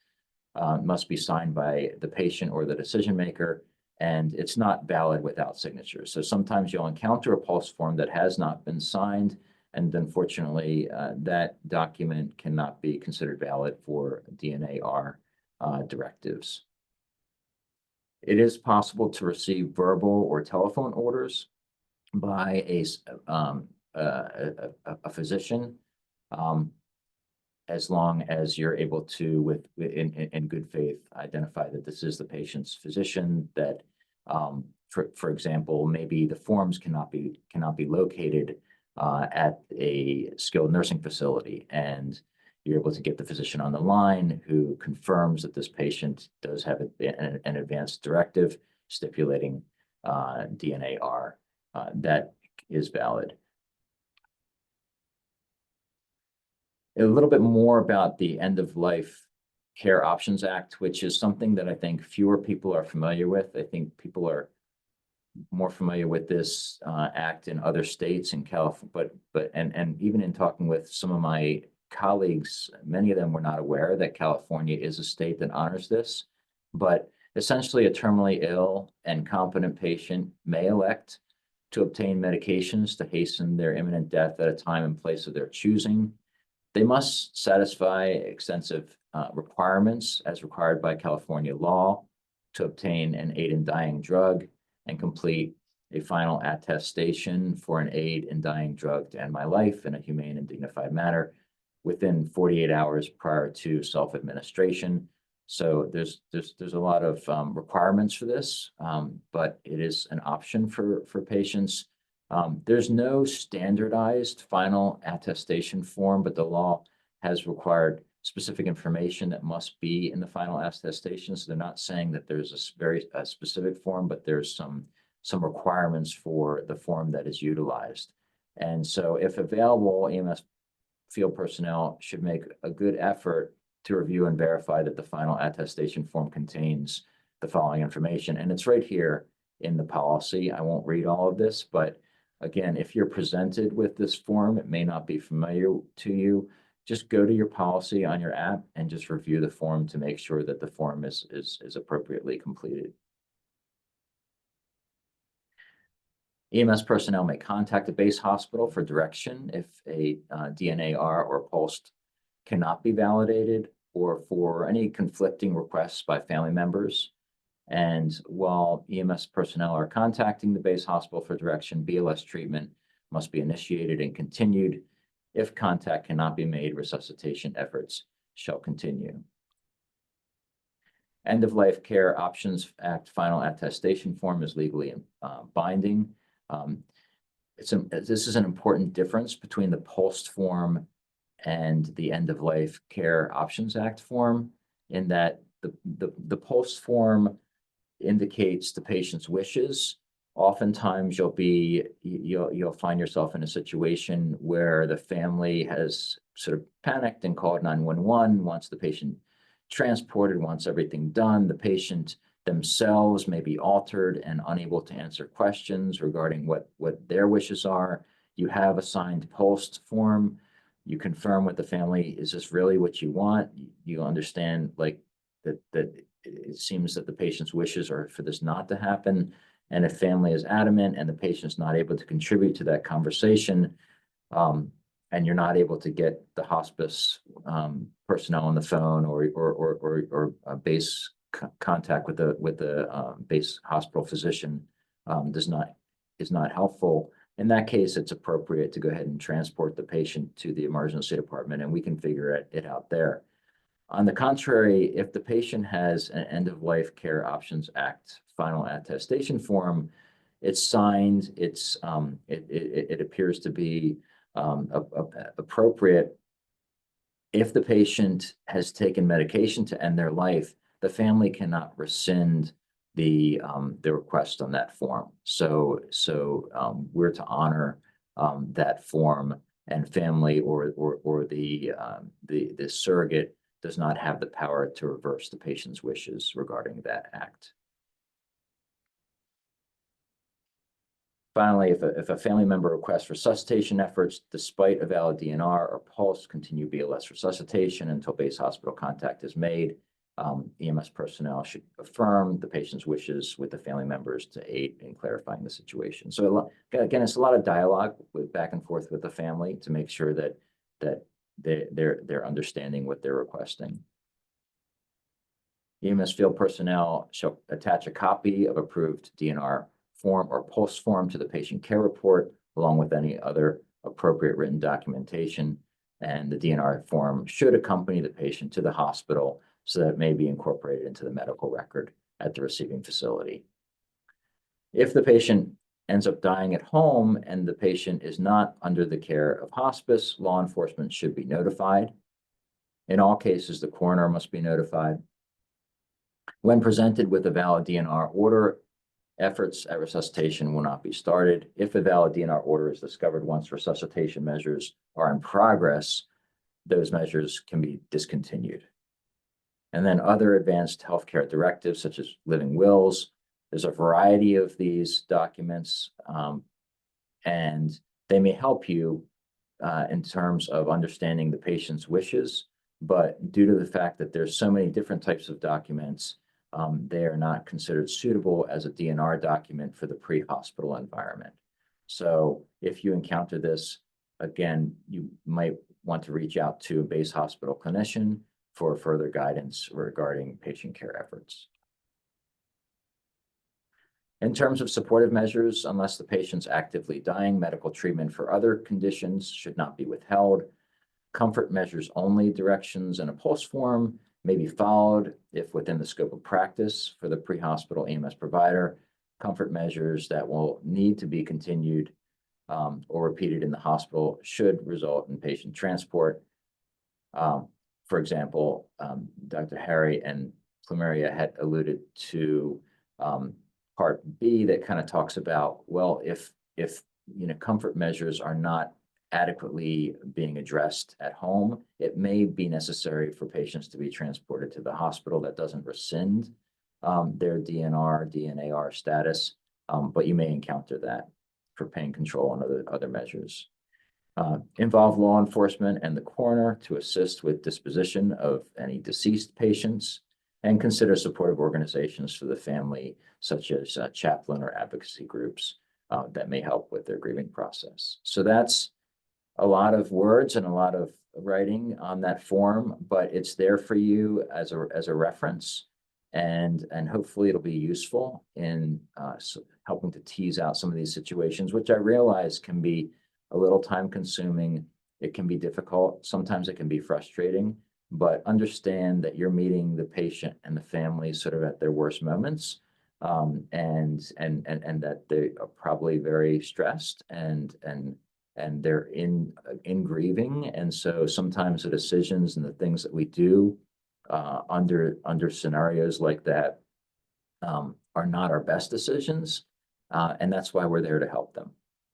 Must be signed by the patient or the decision maker, and it's not valid without signatures. So sometimes you'll encounter a POLST form that has not been signed, and unfortunately, that document cannot be considered valid for DNAR directives. It is possible to receive verbal or telephone orders by a physician, as long as you're able to, in good faith, identify that this is the patient's physician. That, for example, maybe the forms cannot be located at a skilled nursing facility, and you're able to get the physician on the line who confirms that this patient does have an advanced directive stipulating DNAR that is valid. A little bit more about the End of Life Care Options Act, which is something that I think fewer people are familiar with. I think people are more familiar with this act in other states in California, and even in talking with some of my colleagues, many of them were not aware that California is a state that honors this. But essentially, a terminally ill and competent patient may elect to obtain medications to hasten their imminent death at a time and place of their choosing. They must satisfy extensive requirements as required by California law to obtain an aid in dying drug and complete a final attestation for an aid in dying drug to end my life in a humane and dignified manner within 48 hours prior to self-administration. So there's a lot of requirements for this, but it is an option for patients. There's no standardized final attestation form, but the law has required specific information that must be in the final attestation. So they're not saying that there's a very specific form, but there's some requirements for the form that is utilized. And so if available, EMS field personnel should make a good effort to review and verify that the final attestation form contains the following information. And it's right here in the policy. I won't read all of this, but again, if you're presented with this form, it may not be familiar to you. Just go to your policy on your app and just review the form to make sure that the form is appropriately completed. EMS personnel may contact the base hospital for direction if a DNAR or POLST cannot be validated, or for any conflicting requests by family members. And while EMS personnel are contacting the base hospital for direction, BLS treatment must be initiated and continued. If contact cannot be made, resuscitation efforts shall continue. End-of-Life Care Options Act final attestation form is legally binding. This is an important difference between the POLST form and the End-of-Life Care Options Act form, in that the POLST form indicates the patient's wishes. Oftentimes you'll find yourself in a situation where the family has sort of panicked and called 911, wants the patient transported, wants everything done. The patient themselves may be altered and unable to answer questions regarding what their wishes are. You have a signed POLST form. You confirm with the family, is this really what you want? You understand like that it seems that the patient's wishes are for this not to happen. And if family is adamant and the patient's not able to contribute to that conversation, and you're not able to get the hospice personnel on the phone or a base contact with the base hospital physician is not helpful. In that case, it's appropriate to go ahead and transport the patient to the emergency department, and we can figure it out there. On the contrary, if the patient has an End-of-Life Care Options Act final attestation form, it's signed, it appears to be appropriate. If the patient has taken medication to end their life, the family cannot rescind the request on that form. So we're to honor that form, and family or the surrogate does not have the power to reverse the patient's wishes regarding that act. Finally, if a family member requests resuscitation efforts despite a valid DNR or POLST, continue BLS resuscitation until base hospital contact is made. EMS personnel should affirm the patient's wishes with the family members to aid in clarifying the situation. So again, it's a lot of dialogue with back and forth with the family to make sure that they're understanding what they're requesting. EMS field personnel shall attach a copy of approved DNR form or POLST form to the patient care report, along with any other appropriate written documentation. And the DNR form should accompany the patient to the hospital so that it may be incorporated into the medical record at the receiving facility. If the patient ends up dying at home and the patient is not under the care of hospice, law enforcement should be notified. In all cases, the coroner must be notified. When presented with a valid DNR order, efforts at resuscitation will not be started. If a valid DNR order is discovered once resuscitation measures are in progress, those measures can be discontinued. And then other advanced healthcare directives, such as living wills. There's a variety of these documents, and they may help you in terms of understanding the patient's wishes, but due to the fact that there's so many different types of documents, they are not considered suitable as a DNR document for the pre-hospital environment. So if you encounter this, again, you might want to reach out to a base hospital clinician for further guidance regarding patient care efforts. In terms of supportive measures, unless the patient's actively dying, medical treatment for other conditions should not be withheld. Comfort measures only directions in a POLST form may be followed if within the scope of practice for the pre-hospital EMS provider. Comfort measures that will need to be continued or repeated in the hospital should result in patient transport. For example, Dr. Harry and Plumeria had alluded to Part B that kind of talks about, well, if comfort measures are not adequately being addressed at home, it may be necessary for patients to be transported to the hospital. That doesn't rescind their DNR, DNAR status, but you may encounter that for pain control and other measures. Involve law enforcement and the coroner to assist with disposition of any deceased patients, and consider supportive organizations for the family, such as chaplain or advocacy groups that may help with their grieving process. So that's a lot of words and a lot of writing on that form, but it's there for you as a reference, and hopefully it'll be useful in helping to tease out some of these situations, which I realize can be a little time consuming. It can be difficult. Sometimes it can be frustrating, but understand that you're meeting the patient and the family sort of at their worst moments, and that they are probably very stressed and they're in grieving. And so sometimes the decisions and the things that we do under scenarios like that are not our best decisions, and that's why we're there to help them.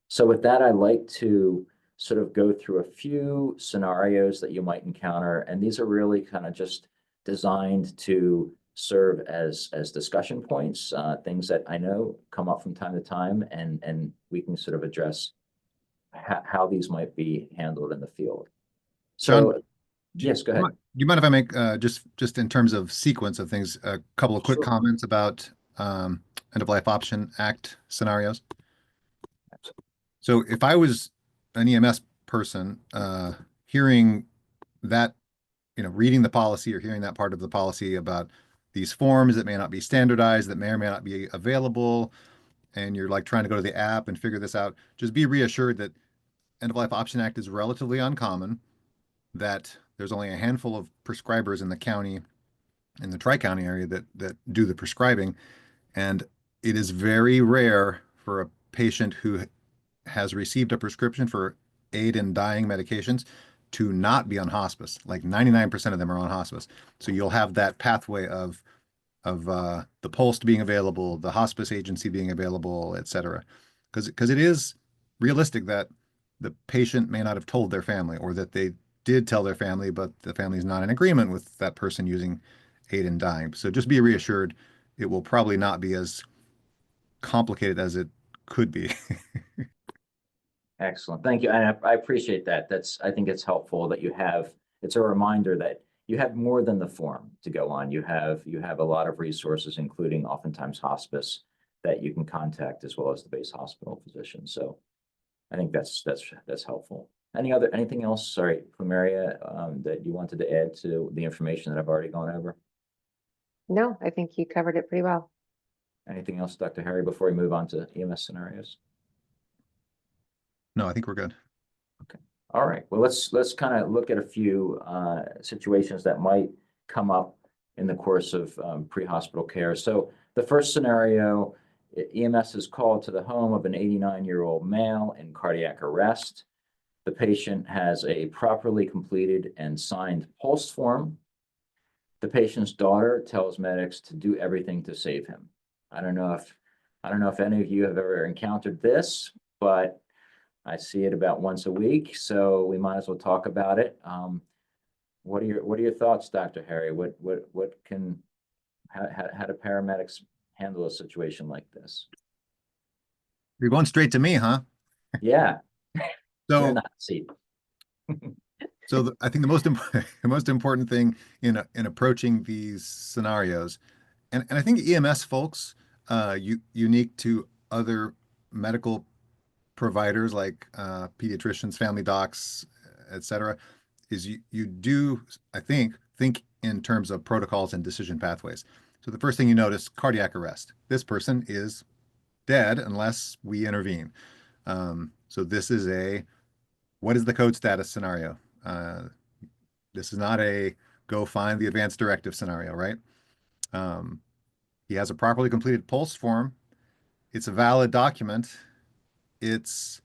So with that, I'd like to sort of go through a few scenarios that you might encounter, and these are really kind of just designed to serve as discussion points, things that I know come up from time to time, and we can sort of address how these might be handled in the field. So, John, yes, go ahead. do you mind if I make just in terms of sequence of things, a couple of quick Sure. comments about End of Life Option Act scenarios? So if I was an EMS person, hearing that, reading the policy or hearing that part of the policy about these forms that may not be standardized, that may or may not be available, and you're like trying to go to the app and figure this out, just be reassured that End of Life Option Act is relatively uncommon, that there's only a handful of prescribers in the county, in the Tri-County area that do the prescribing. And it is very rare for a patient who has received a prescription for aid in dying medications to not be on hospice. Like 99% of them are on hospice. So you'll have that pathway of the POLST being available, the hospice agency being available, et cetera. Because it is realistic that the patient may not have told their family, or that they did tell their family, but the family is not in agreement with that person using aid in dying. So just be reassured, it will probably not be as complicated as it could be. Excellent. Thank you. And I appreciate that. I think it's helpful that it's a reminder that you have more than the form to go on. You have a lot of resources, including oftentimes hospice, that you can contact, as well as the base hospital physician. So I think that's helpful. Anything else, sorry, Plumeria, that you wanted to add to the information that I've already gone over? No, I think you covered it pretty well. Anything else, Dr. Harry, before we move on to EMS scenarios? No, I think we're good. Okay. All right. Well, let's kind of look at a few situations that might come up in the course of pre-hospital care. So the first scenario, EMS is called to the home of an 89-year-old male in cardiac arrest. The patient has a properly completed and signed POLST form. The patient's daughter tells medics to do everything to save him. I don't know if any of you have ever encountered this, but I see it about once a week, so we might as well talk about it. What are your thoughts, Dr. Harry? How do paramedics handle a situation like this? You're going straight to me, huh? Yeah, you're So, not see. I think the most important thing in approaching these scenarios, and I think EMS folks, unique to other medical providers like pediatricians, family docs, et cetera, is you do, I think in terms of protocols and decision pathways. So the first thing you notice, cardiac arrest. This person is dead unless we intervene. So this is what is the code status scenario? This is not a go find the advanced directive scenario, right? He has a properly completed POLST form. It's a valid document. It's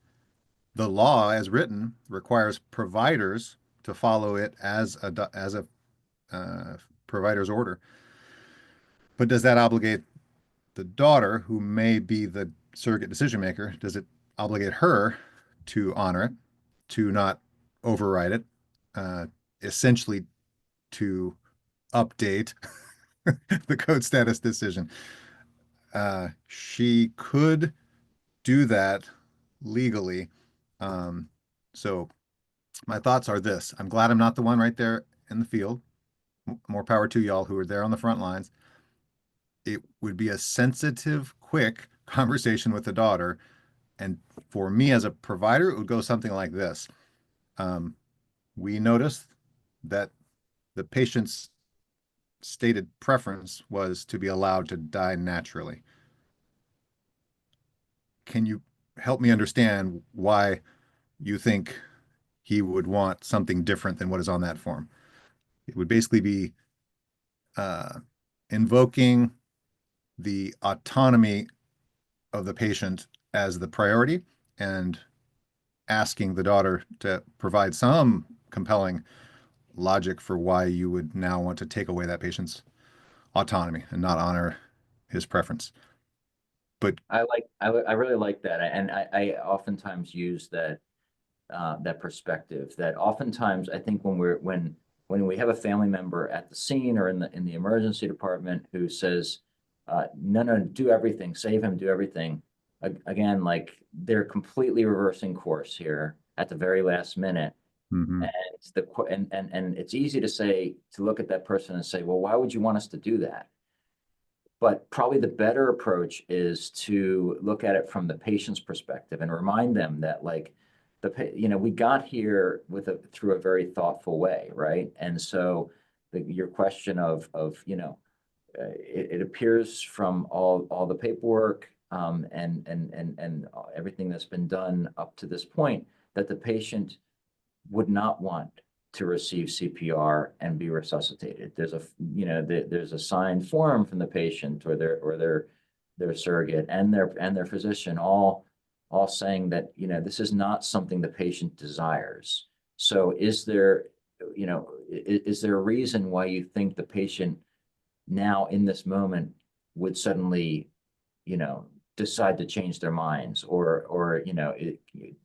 the law as written requires providers to follow it as a provider's order. But does that obligate the daughter, who may be the surrogate decision maker? Does it obligate her to honor it? to not override it, essentially to update the code status decision. She could do that legally. So my thoughts are this. I'm glad I'm not the one right there in the field. More power to y'all who are there on the front lines. It would be a sensitive, quick conversation with the daughter. And for me as a provider, it would go something like this. We noticed that the patient's stated preference was to be allowed to die naturally. Can you help me understand why you think he would want something different than what is on that form? It would basically be invoking the autonomy of the patient as the priority and asking the daughter to provide some compelling logic for why you would now want to take away that patient's autonomy and not honor his preference. But I really like that. And I oftentimes use that that perspective that oftentimes I think when we have a family member at the scene or in the emergency department who says, no, do everything, save him, do everything. Again, like they're completely reversing course here at the very last minute. mhm, And it's easy to say, to look at that person and say, well, why would you want us to do that? But probably the better approach is to look at it from the patient's perspective and remind them that like we got here through a very thoughtful way, right? And so your question of it appears from all the paperwork and everything that's been done up to this point that the patient would not want to receive CPR and be resuscitated. There's there's a signed form from the patient or their surrogate and their physician all saying that this is not something the patient desires. So is there a reason why you think the patient now in this moment would suddenly decide to change their minds or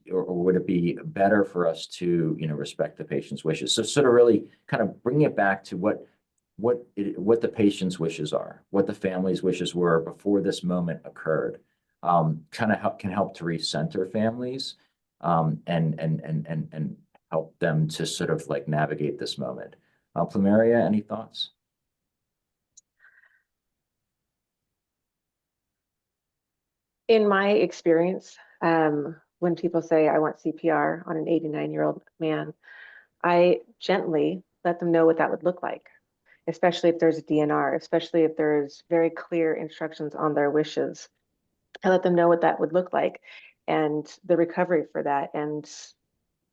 would it be better for us to respect the patient's wishes? So sort of really kind of bring it back to what the patient's wishes are, what the family's wishes were before this moment occurred. Kind of can help to recenter families and help them to sort of like navigate this moment. Plumeria, any thoughts? In my experience, when people say, I want CPR on an 89-year-old man, I gently let them know what that would look like, especially if there's a DNR, especially if there's very clear instructions on their wishes. I let them know what that would look like and the recovery for that, and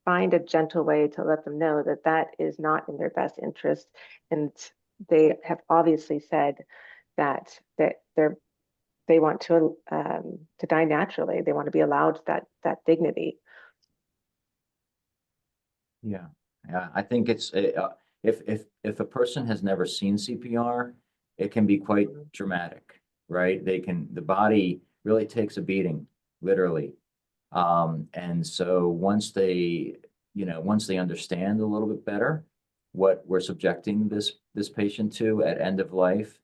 find a gentle way to let them know that that is not in their best interest. And they have obviously said that they want to die naturally. They want to be allowed that dignity. Yeah, I think it's if a person has never seen CPR, it can be quite dramatic, right? The body really takes a beating, literally. And so once they understand a little bit better what we're subjecting this patient to at end of life,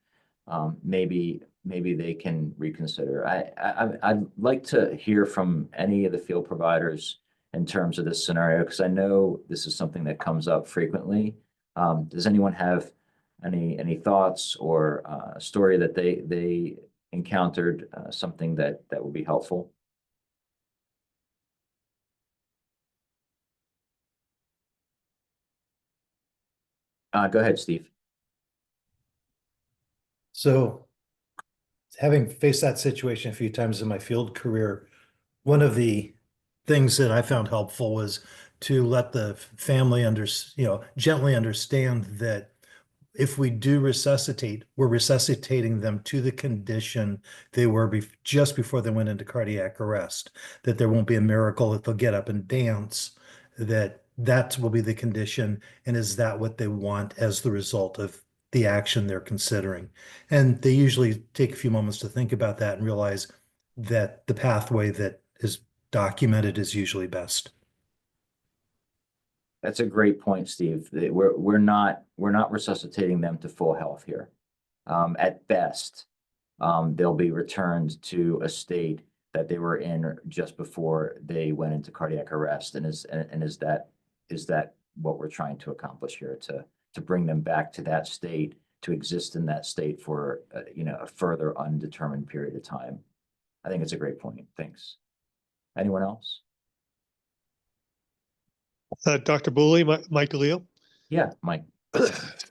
maybe they can reconsider. I'd like to hear from any of the field providers in terms of this scenario, because I know this is something that comes up frequently. Does anyone have any thoughts or a story that they encountered something that would be helpful? Go ahead, Steve. So, having faced that situation a few times in my field career, one of the things that I found helpful was to let the family gently understand that if we do resuscitate, we're resuscitating them to the condition they were just before they went into cardiac arrest, that there won't be a miracle that they'll get up and dance, that will be the condition. And is that what they want as the result of the action they're considering? And they usually take a few moments to think about that and realize that the pathway that is documented is usually best. That's a great point, Steve. We're not resuscitating them to full health here. At best, they'll be returned to a state that they were in just before they went into cardiac arrest. And is that what we're trying to accomplish here, to bring them back to that state, to exist in that state for a further undetermined period of time? I think it's a great point. Thanks. Anyone else? Dr. Booley, Mike DeLeo. Yeah, Mike.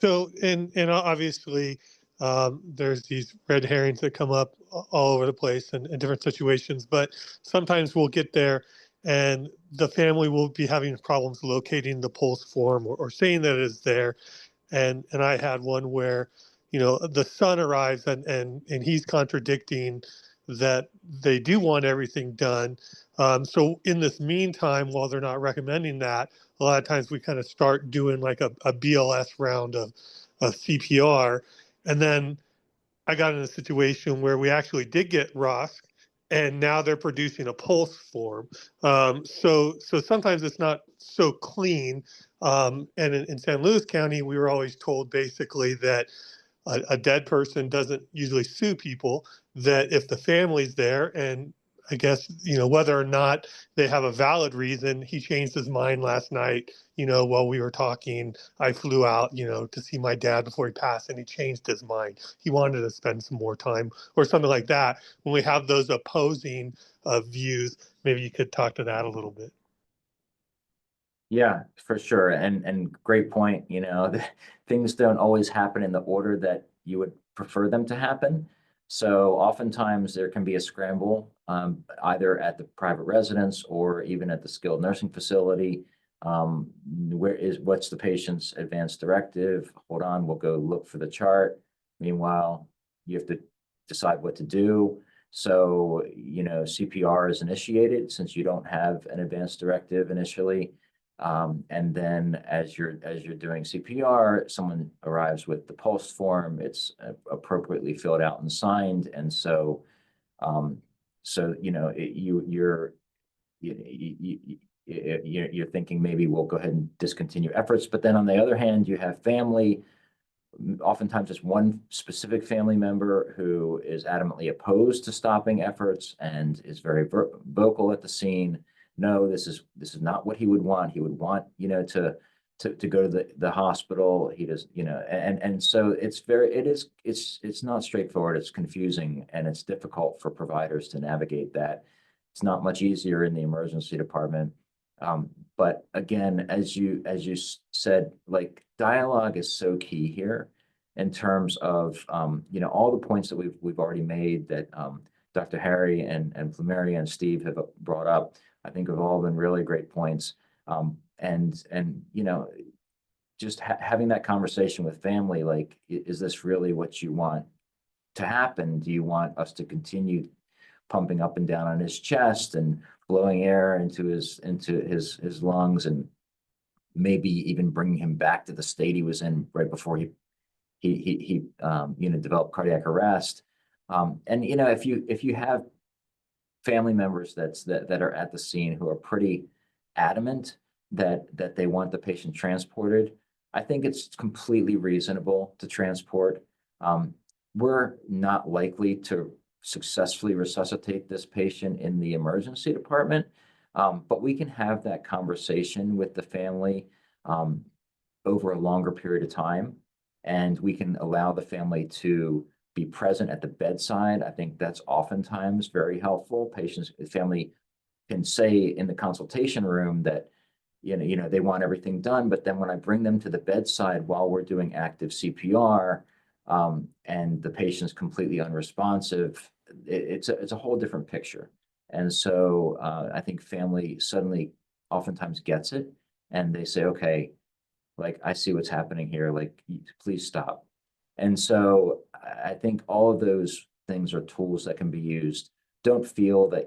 So, and obviously, there's these red herrings that come up all over the place in different situations, but sometimes we'll get there and the family will be having problems locating the POLST form or saying that it is there. And I had one where, the son arrives and he's contradicting that they do want everything done. So in this meantime, while they're not recommending that, a lot of times we kind of start doing like a BLS round of CPR. And then I got in a situation where we actually did get ROSC, and now they're producing a POLST form. So sometimes it's not so clean. And in San Luis County, we were always told basically that a dead person doesn't usually sue people, that if the family's there, and I guess, whether or not they have a valid reason. He changed his mind last night, while we were talking. I flew out, to see my dad before he passed, and he changed his mind. He wanted to spend some more time or something like that. When we have those opposing views, maybe you could talk to that a little bit. Yeah, for sure. And great point. Things don't always happen in the order that you would prefer them to happen. So oftentimes there can be a scramble, either at the private residence or even at the skilled nursing facility. What's the patient's advanced directive? Hold on, we'll go look for the chart. Meanwhile, you have to decide what to do. So, CPR is initiated since you don't have an advanced directive initially. And then as you're doing CPR, someone arrives with the POLST form. It's appropriately filled out and signed. And so, you're thinking maybe we'll go ahead and discontinue efforts. But then on the other hand, you have family. Oftentimes it's one specific family member who is adamantly opposed to stopping efforts and is very vocal at the scene. No, this is not what he would want. He would want, to go to the hospital. He does, and so it's not straightforward. It's confusing and it's difficult for providers to navigate that. It's not much easier in the emergency department. But again, as you said, like, dialogue is so key here in terms of, all the points that we've already made that Dr. Harry and Flumeria and Steve have brought up. I think have all been really great points. Just having that conversation with family, like, is this really what you want to happen? Do you want us to continue pumping up and down on his chest and blowing air into his lungs, and maybe even bringing him back to the state he was in right before he developed cardiac arrest? If you have family members that are at the scene who are pretty adamant that they want the patient transported, I think it's completely reasonable to transport. We're not likely to successfully resuscitate this patient in the emergency department, but we can have that conversation with the family over a longer period of time, and we can allow the family to be present at the bedside. I think that's oftentimes very helpful. Family can say in the consultation room that, they want everything done, but then when I bring them to the bedside while we're doing active CPR, and the patient's completely unresponsive, it's a whole different picture. And so I think family suddenly oftentimes gets it, and they say, okay, like, I see what's happening here, like, please stop. And so I think all of those things are tools that can be used. Don't feel that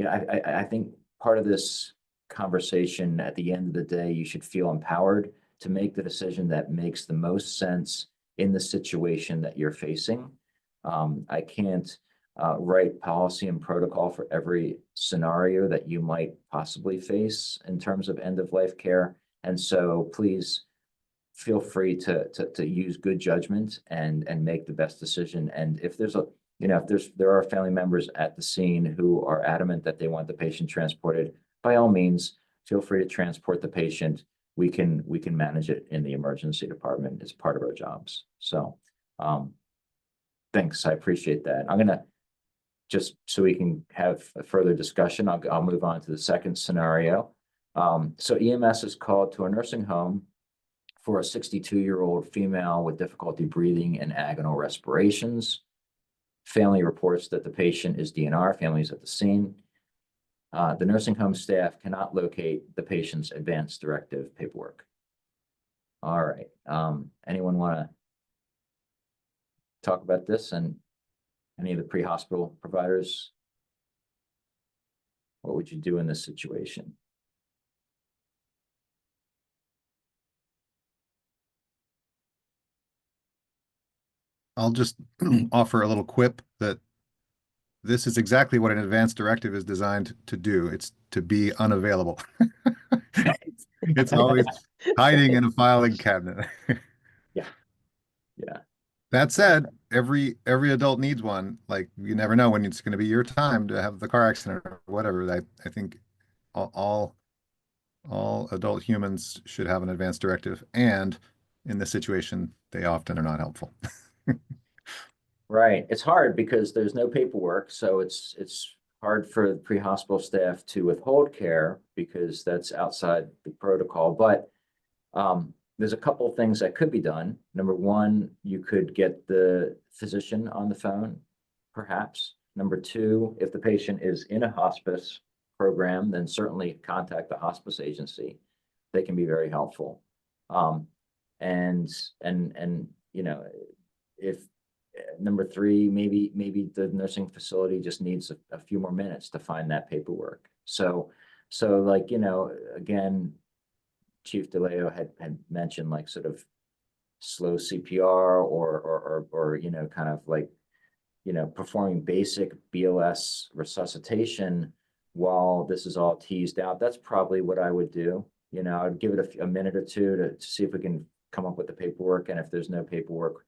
I think part of this conversation, at the end of the day, you should feel empowered to make the decision that makes the most sense in the situation that you're facing. I can't write policy and protocol for every scenario that you might possibly face in terms of end-of-life care. And so please feel free to use good judgment and make the best decision. And if there's if there are family members at the scene who are adamant that they want the patient transported, by all means, feel free to transport the patient. We can manage it in the emergency department as part of our jobs. So thanks, I appreciate that. I'm gonna, just so we can have a further discussion, I'll move on to the second scenario. So EMS is called to a nursing home for a 62-year-old female with difficulty breathing and agonal respirations. Family reports that the patient is DNR, families at the scene. The nursing home staff cannot locate the patient's advance directive paperwork. All right, anyone want to talk about this, and any of the pre-hospital providers? What would you do in this situation? I'll just offer a little quip that this is exactly what an advance directive is designed to do. It's to be unavailable. It's always hiding in a filing cabinet. Yeah. Yeah. That said, every adult needs one. Like, you never know when it's going to be your time to have the car accident or whatever. I think all adult humans should have an advance directive, and in this situation, they often are not helpful. Right. It's hard because there's no paperwork, so it's hard for the pre-hospital staff to withhold care because that's outside the protocol. But there's a couple of things that could be done. Number one, you could get the physician on the phone, perhaps. Number two, if the patient is in a hospice program, then certainly contact the hospice agency. They can be very helpful. And if number three, maybe the nursing facility just needs a few more minutes to find that paperwork. So like, again, Chief DeLeo had mentioned like sort of slow CPR or kind of like, performing basic BLS resuscitation while this is all teased out. That's probably what I would do. I'd give it a minute or two to see if we can come up with the paperwork. And if there's no paperwork,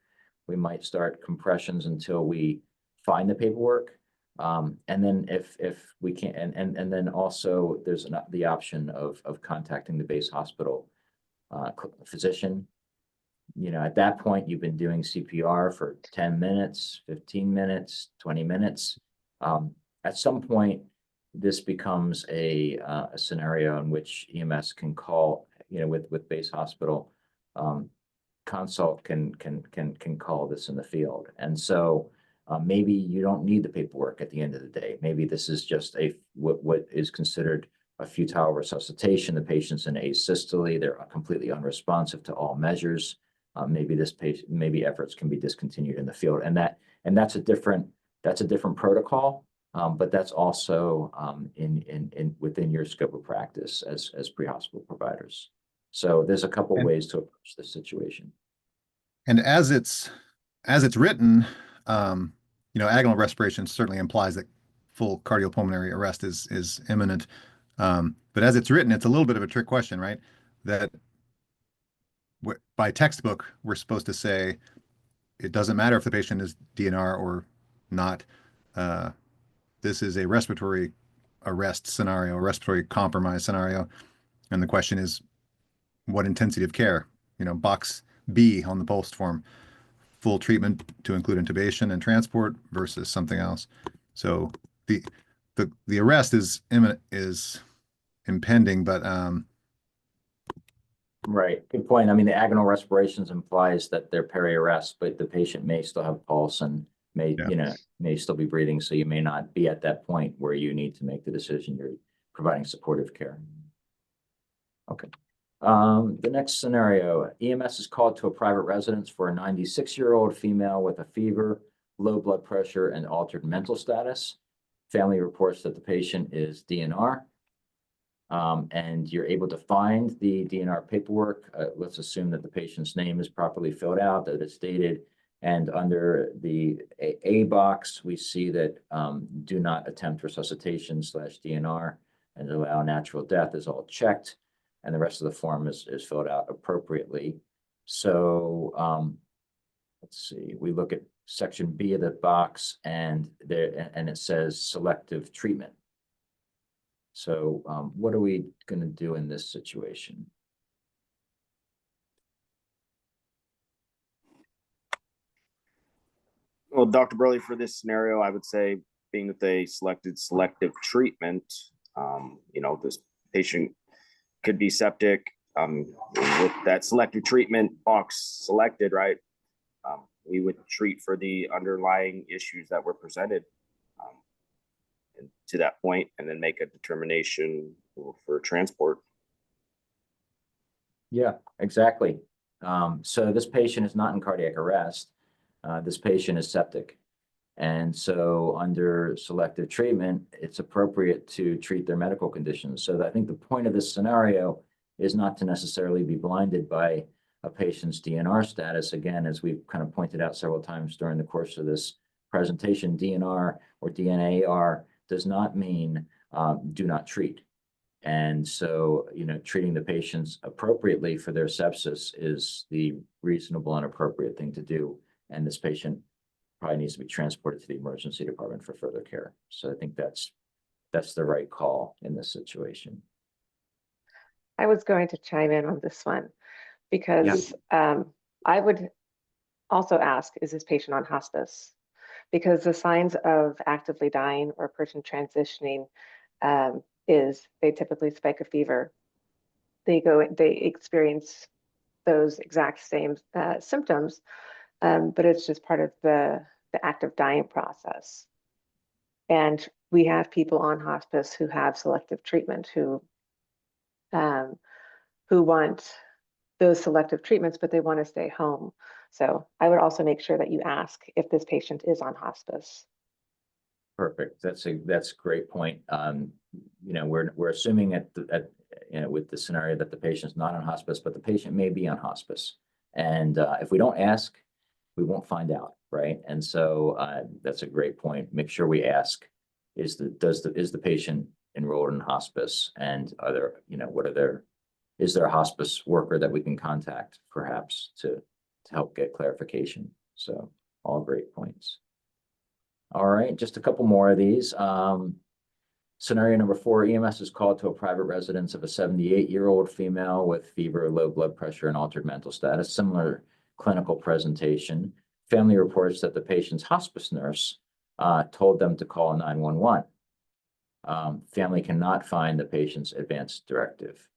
we might start compressions until we find the paperwork. And then if we can't, and then also there's the option of contacting the base hospital physician. At that point, you've been doing CPR for 10 minutes, 15 minutes, 20 minutes. At some point, this becomes a scenario in which EMS can call, with base hospital, consult can call this in the field. And so maybe you don't need the paperwork at the end of the day. Maybe this is just what is considered a futile resuscitation. The patient's in asystole. They're completely unresponsive to all measures. Maybe efforts can be discontinued in the field, and that's a different protocol. But that's also within your scope of practice as pre-hospital providers. So there's a couple of ways to approach this situation. And as it's written, agonal respiration certainly implies that full cardiopulmonary arrest is imminent. But as it's written, it's a little bit of a trick question, right? That by textbook, we're supposed to say it doesn't matter if the patient is DNR or not. This is a respiratory arrest scenario, respiratory compromise scenario. And the question is, what intensity of care? Box B on the POLST form, full treatment to include intubation and transport versus something else. So the arrest is impending, but right, good point. I mean, the agonal respirations implies that they're peri-arrest, but the patient may still have pulse and may still be breathing. So you may not be at that point where you need to make the decision. You're providing supportive care. Okay. The next scenario, EMS is called to a private residence for a 96-year-old female with a fever, low blood pressure, and altered mental status. Family reports that the patient is DNR. And you're able to find the DNR paperwork. Let's assume that the patient's name is properly filled out, that it's dated. And under the A box, we see that do not attempt resuscitation / DNR and allow natural death is all checked. and the rest of the form is filled out appropriately. So let's see, we look at section B of the box, and it says selective treatment. So what are we going to do in this situation? Well, Dr. Burley, for this scenario, I would say, being that they selected selective treatment, this patient could be septic. With that selective treatment box selected, right, we would treat for the underlying issues that were presented and to that point, and then make a determination for transport. Yeah, exactly. So this patient is not in cardiac arrest. This patient is septic. And so under selective treatment, it's appropriate to treat their medical conditions. So I think the point of this scenario is not to necessarily be blinded by a patient's DNR status. Again, as we've kind of pointed out several times during the course of this presentation, DNR or DNAR does not mean do not treat. And so, treating the patients appropriately for their sepsis is the reasonable and appropriate thing to do. And this patient probably needs to be transported to the emergency department for further care. So I think that's the right call in this situation. I was going to chime in on this one because I would also ask, is this patient on hospice? Because the signs of actively dying or person transitioning is they typically spike a fever. They experience those exact same symptoms, but it's just part of the active dying process. And we have people on hospice who have selective treatment who want those selective treatments, but they want to stay home. So I would also make sure that you ask if this patient is on hospice. Perfect. That's a great point. We're assuming with the scenario that the patient's not on hospice, but the patient may be on hospice. And if we don't ask, we won't find out, right? And so that's a great point. Make sure we ask: is the patient enrolled in hospice? And is there a hospice worker that we can contact, perhaps, to help get clarification? So all great points. All right, just a couple more of these. Scenario number 4, EMS is called to a private residence of a 78-year-old female with fever, low blood pressure, and altered mental status. Similar clinical presentation. Family reports that the patient's hospice nurse told them to call 911. Family cannot find the patient's advance directive.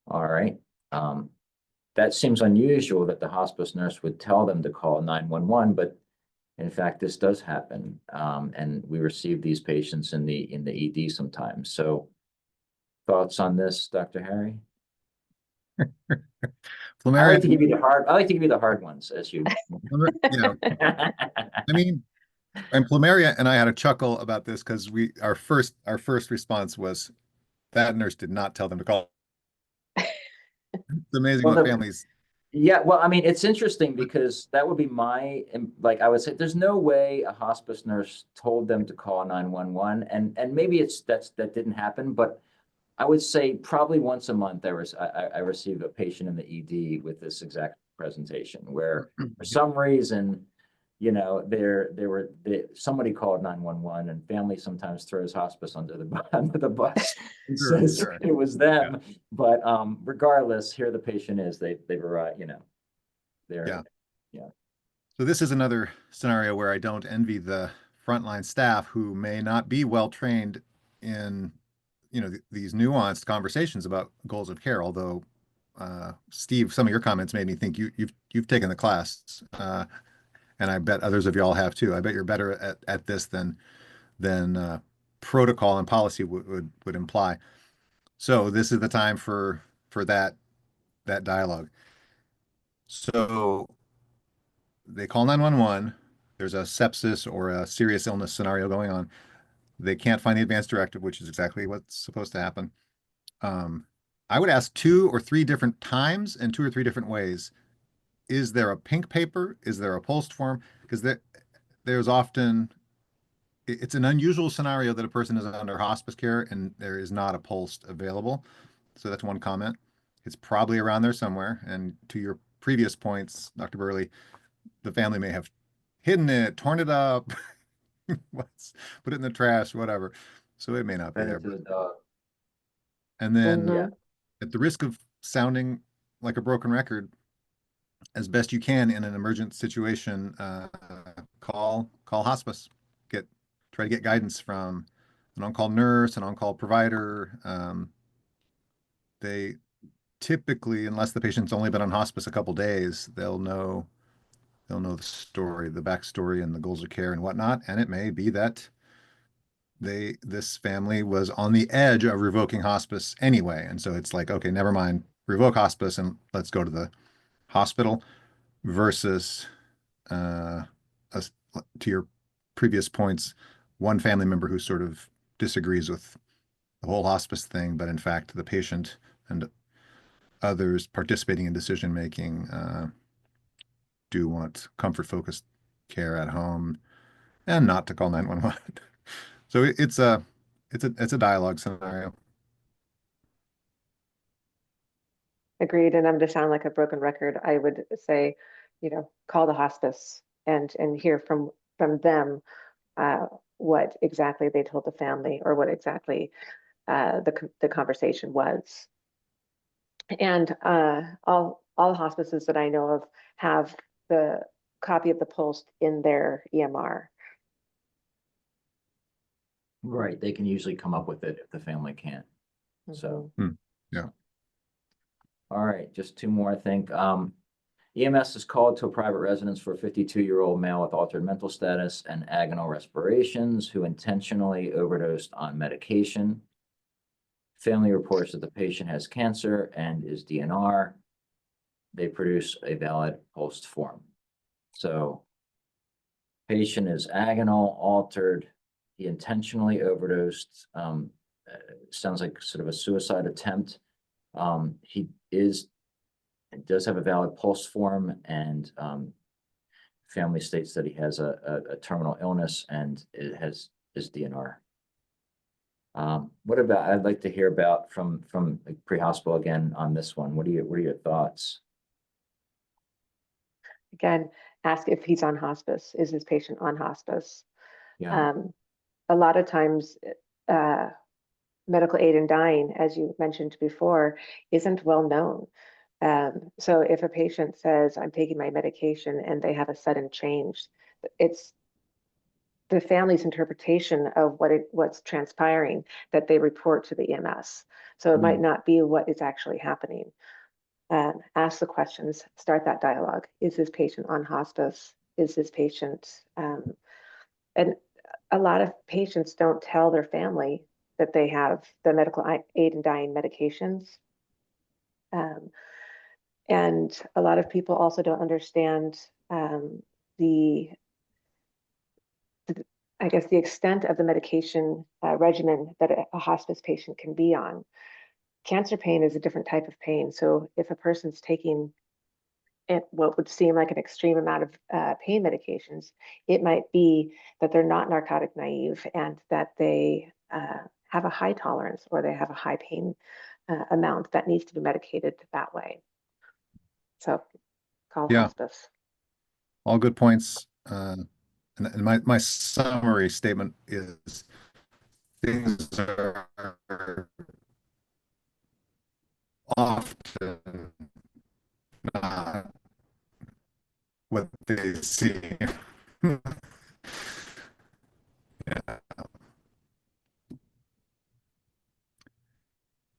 All right. That seems unusual that the hospice nurse would tell them to call 911, but in fact, this does happen. And we receive these patients in the ED sometimes. So thoughts on this, Dr. Harry? I like to give you the hard ones as you. I mean, and Plumeria and I had a chuckle about this because our first response was that nurse did not tell them to call. It's amazing what families. Yeah, well, I mean, it's interesting because that would be I would say there's no way a hospice nurse told them to call 911, and maybe that didn't happen, but I would say probably once a month I receive a patient in the ED with this exact presentation where for some reason, somebody called 911, and family sometimes throws hospice under the bus and says it was them. Yeah. But regardless, here the patient is. They've arrived. Yeah. So this is another scenario where I don't envy the frontline staff who may not be well trained in these nuanced conversations about goals of care. Although Steve, some of your comments made me think you've taken the class. And I bet others of y'all have too. I bet you're better at this than protocol and policy would imply. So this is the time for that dialogue. So they call 911. There's a sepsis or a serious illness scenario going on. They can't find the advance directive, which is exactly what's supposed to happen. I would ask 2 or 3 different times and 2 or 3 different ways. Is there a pink paper? Is there a POLST form? Because there's often, it's an unusual scenario that a person is under hospice care and there is not a POLST available. So that's one comment. It's probably around there somewhere. And to your previous points, Dr. Burley, the family may have hidden it, torn it up, put it in the trash, whatever. So it may not be Fed there. it to the dog. And then Yeah. at the risk of sounding like a broken record, as best you can in an emergent situation, call hospice. Try to get guidance from an on-call nurse, an on-call provider. They typically, unless the patient's only been on hospice a couple days, they'll know the story, the backstory, and the goals of care and whatnot. And it may be that this family was on the edge of revoking hospice anyway, and so it's like, okay, never mind, revoke hospice and let's go to the hospital. Versus, to your previous points, one family member who sort of disagrees with the whole hospice thing, but in fact, the patient and others participating in decision making do want comfort-focused care at home and not to call 911. So it's a dialogue scenario. Agreed, and I'm to sound like a broken record, I would say, call the hospice and hear from them what exactly they told the family or what exactly the conversation was. And all hospices that I know of have the copy of the POLST in their EMR. Right. They can usually come up with it if the family can't. So. Yeah. All right, just two more, I think. EMS is called to a private residence for a 52-year-old male with altered mental status and agonal respirations who intentionally overdosed on medication. Family reports that the patient has cancer and is DNR. They produce a valid POLST form. So patient is agonal, altered. He intentionally overdosed. Sounds like sort of a suicide attempt. He does have a valid POLST form, and family states that he has a terminal illness and is DNR. What about, I'd like to hear about from pre-hospital again on this one. What are your thoughts? Again, ask if he's on hospice. Is this patient on hospice? Yeah. A lot of times, medical aid in dying, as you mentioned before, isn't well known. So if a patient says, I'm taking my medication, and they have a sudden change, it's the family's interpretation of what's transpiring that they report to the EMS. So it might not be what is actually happening. Ask the questions, start that dialogue. Is this patient on hospice? Is this patient, and a lot of patients don't tell their family that they have the medical aid in dying medications. And a lot of people also don't understand the I guess the extent of the medication regimen that a hospice patient can be on. Cancer pain is a different type of pain. So if a person's taking what would seem like an extreme amount of pain medications, it might be that they're not narcotic naive and that they have a high tolerance or they have a high pain amount that needs to be medicated that way. So call hospice. All good points. And my summary statement is things are often not what they seem. Yeah.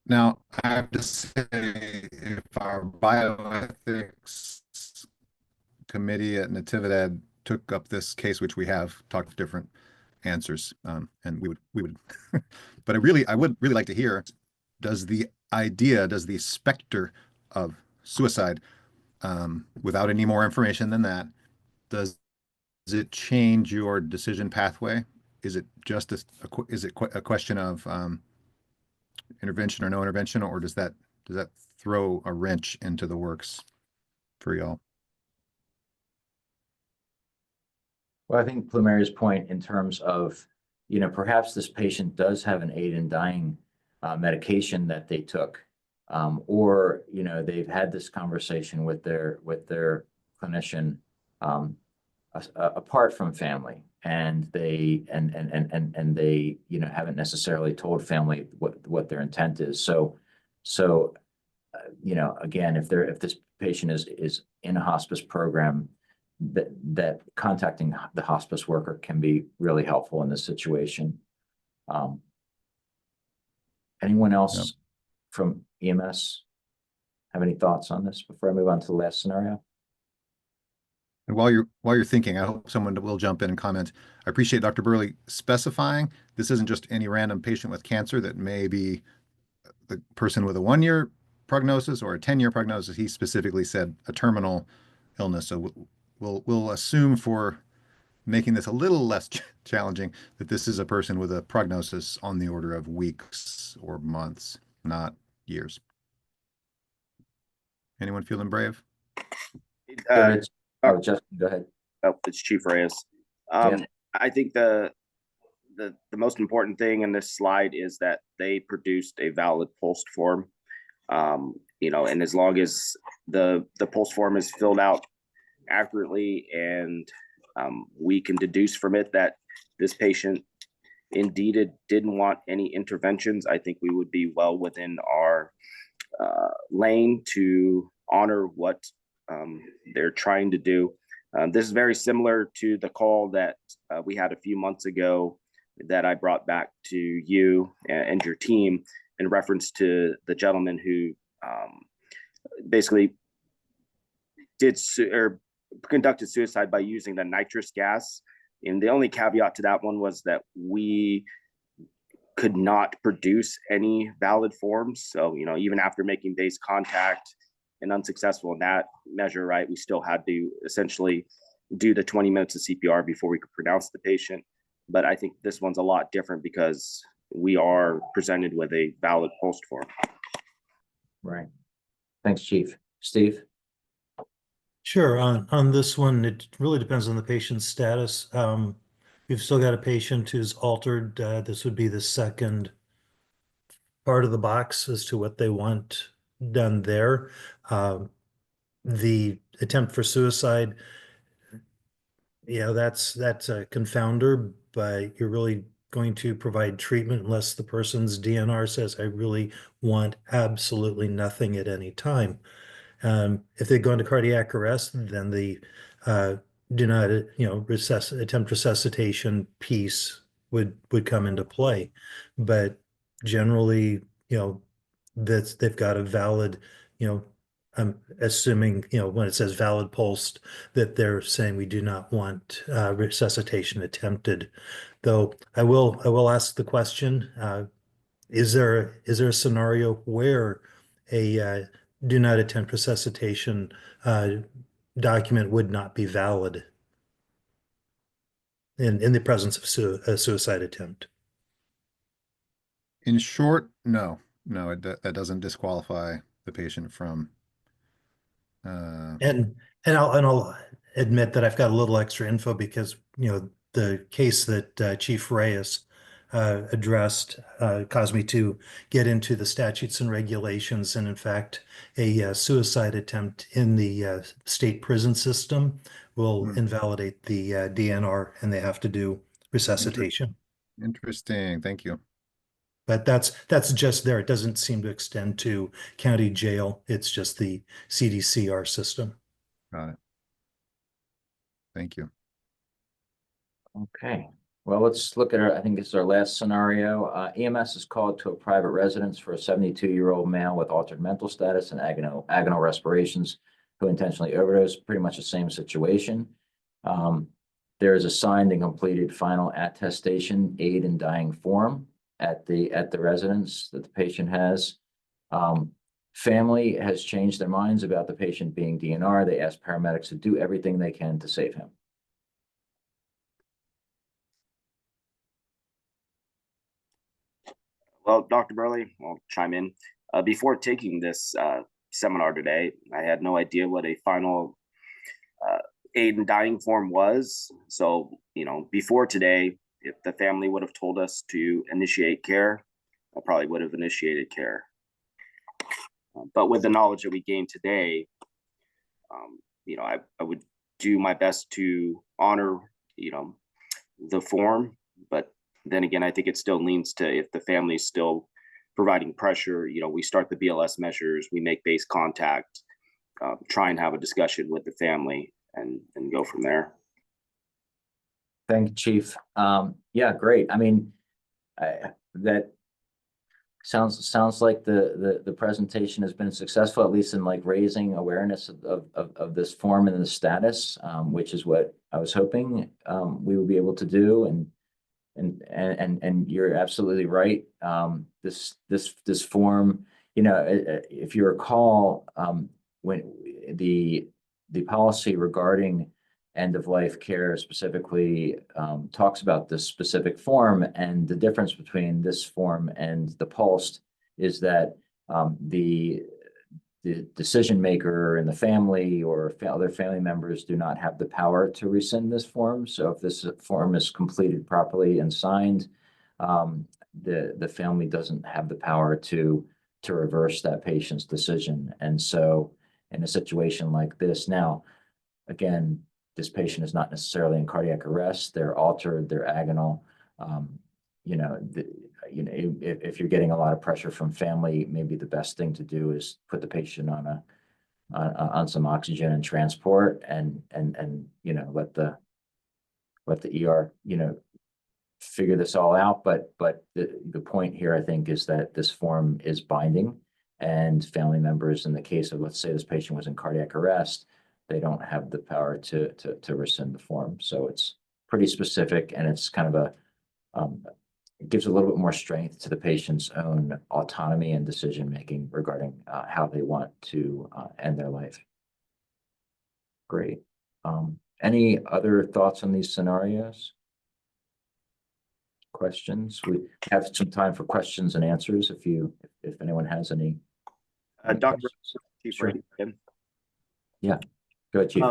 Now, I have to say, if our bioethics committee at Natividad took up this case, which we have talked different answers, and we would, but I would really like to hear, does the specter of suicide, without any more information than that, does it change your decision pathway? Is it just a question of intervention or no intervention, or does that throw a wrench into the works for y'all? Well, I think Plumeri's point in terms of, perhaps this patient does have an aid in dying medication that they took, or, they've had this conversation with their clinician, apart from family, and they haven't necessarily told family what their intent is. So again, if this patient is in a hospice program, that contacting the hospice worker can be really helpful in this situation. Anyone else from EMS have any thoughts on this before I move on to the last scenario? And while you're thinking, I hope someone will jump in and comment. I appreciate Dr. Burley specifying this isn't just any random patient with cancer that may be the person with a 1-year prognosis or a 10-year prognosis. He specifically said a terminal illness. So we'll assume, for making this a little less challenging, that this is a person with a prognosis on the order of weeks or months, not years. Anyone feeling brave? Justin, go ahead. Oh, it's Chief Reyes. Yeah. I think the most important thing in this slide is that they produced a valid POLST form. And as long as the POLST form is filled out accurately, and we can deduce from it that this patient indeed didn't want any interventions, I think we would be well within our lane to honor what they're trying to do. This is very similar to the call that we had a few months ago that I brought back to you and your team in reference to the gentleman who basically conducted suicide by using the nitrous gas. And the only caveat to that one was that we could not produce any valid forms. So, even after making base contact and unsuccessful in that measure, right, we still had to essentially do the 20 minutes of CPR before we could pronounce the patient. But I think this one's a lot different because we are presented with a valid POLST form. Right. Thanks, Chief. Steve? Sure. On this one, it really depends on the patient's status. We've still got a patient who's altered. This would be the second part of the box as to what they want done there. The attempt for suicide, that's a confounder, but you're really going to provide treatment unless the person's DNR says, I really want absolutely nothing at any time. If they go into cardiac arrest, then the do not attempt resuscitation piece would come into play. But generally, that they've got a valid, I'm assuming, when it says valid POLST, that they're saying we do not want resuscitation attempted. Though I will ask the question, is there a scenario where a do not attempt resuscitation document would not be valid in the presence of a suicide attempt? In short, no, that doesn't disqualify the patient from. And I'll admit that I've got a little extra info because the case that Chief Reyes addressed caused me to get into the statutes and regulations, and in fact, a suicide attempt in the state prison system will invalidate the DNR, and they have to do resuscitation. Interesting. Thank you. But that's just there. It doesn't seem to extend to county jail. It's just the CDCR system. Got it. Thank you. Okay. Well, let's look at I think this is our last scenario. EMS is called to a private residence for a 72-year-old male with altered mental status and agonal respirations who intentionally overdosed. Pretty much the same situation. There is a signed and completed final attestation aid in dying form at the residence that the patient has. Family has changed their minds about the patient being DNR. They asked paramedics to do everything they can to save him. Well, Dr. Burley, I'll chime in. Before taking this seminar today, I had no idea what a final aid in dying form was. So, before today, if the family would have told us to initiate care, I probably would have initiated care. But with the knowledge that we gained today, I would do my best to honor, the form. But then again, I think it still leans to, if the family is still providing pressure, we start the BLS measures, we make base contact, try and have a discussion with the family and go from there. Thank you, Chief. Yeah, great. I mean, that sounds like the presentation has been successful, at least in like raising awareness of this form and the status, which is what I was hoping we would be able to do. And you're absolutely right. This form, if you recall, when the policy regarding end-of-life care specifically talks about this specific form, and the difference between this form and the POLST is that the decision maker in the family or other family members do not have the power to rescind this form. So if this form is completed properly and signed, the family doesn't have the power to reverse that patient's decision. And so in a situation like this, now, again, this patient is not necessarily in cardiac arrest, they're altered, they're agonal. If you're getting a lot of pressure from family, maybe the best thing to do is put the patient on some oxygen and transport, and let the ER figure this all out. But the point here, I think, is that this form is binding, and family members, in the case of, let's say this patient was in cardiac arrest, they don't have the power to rescind the form. So it's pretty specific, and it's kind of it gives a little bit more strength to the patient's own autonomy and decision-making regarding how they want to end their life. Great. Any other thoughts on these scenarios? Questions? We have some time for questions and answers if anyone has any. Dr. Chief, sure. Again. Yeah, go ahead, Chief.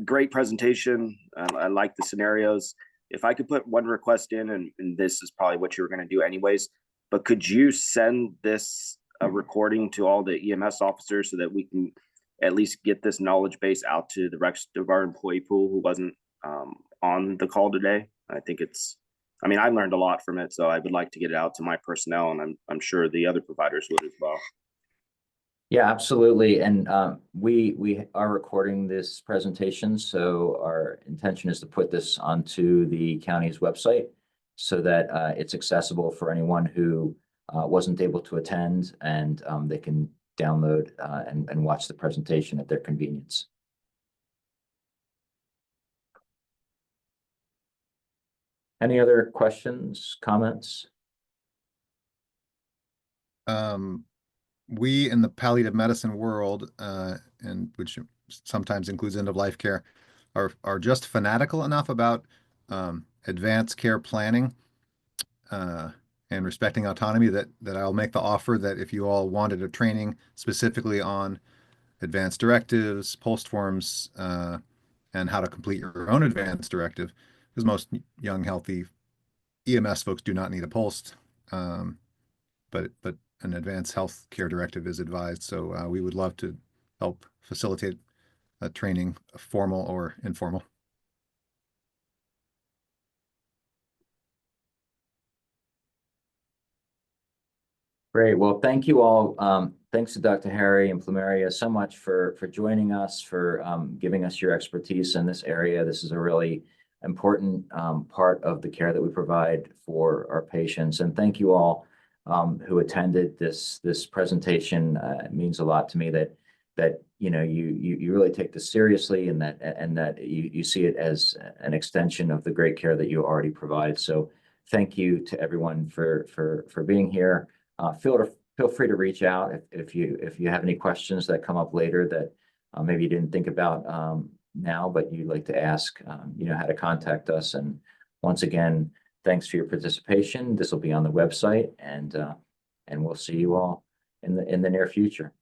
Great presentation. I like the scenarios. If I could put one request in, and this is probably what you were going to do anyways, but could you send this recording to all the EMS officers so that we can at least get this knowledge base out to the rest of our employee pool who wasn't on the call today? I learned a lot from it, so I would like to get it out to my personnel, and I'm sure the other providers would as well. Yeah, absolutely. And we are recording this presentation, so our intention is to put this onto the county's website so that it's accessible for anyone who wasn't able to attend, and they can download and watch the presentation at their convenience. Any other questions, comments? We in the palliative medicine world, and which sometimes includes end-of-life care, are just fanatical enough about advanced care planning and respecting autonomy that I'll make the offer that if you all wanted a training specifically on advanced directives, POLST forms, and how to complete your own advanced directive, because most young, healthy EMS folks do not need a POLST, but an advanced health care directive is advised. So we would love to help facilitate a training, formal or informal. Great. Well, thank you all. Thanks to Dr. Harry and Plumeria so much for joining us, for giving us your expertise in this area. This is a really important part of the care that we provide for our patients. And thank you all who attended this presentation. It means a lot to me that you really take this seriously, and that you see it as an extension of the great care that you already provide. So thank you to everyone for being here. Feel free to reach out if you have any questions that come up later that maybe you didn't think about now, but you'd like to ask. You know how to contact us. And once again, thanks for your participation. This will be on the website, and we'll see you all in the near future.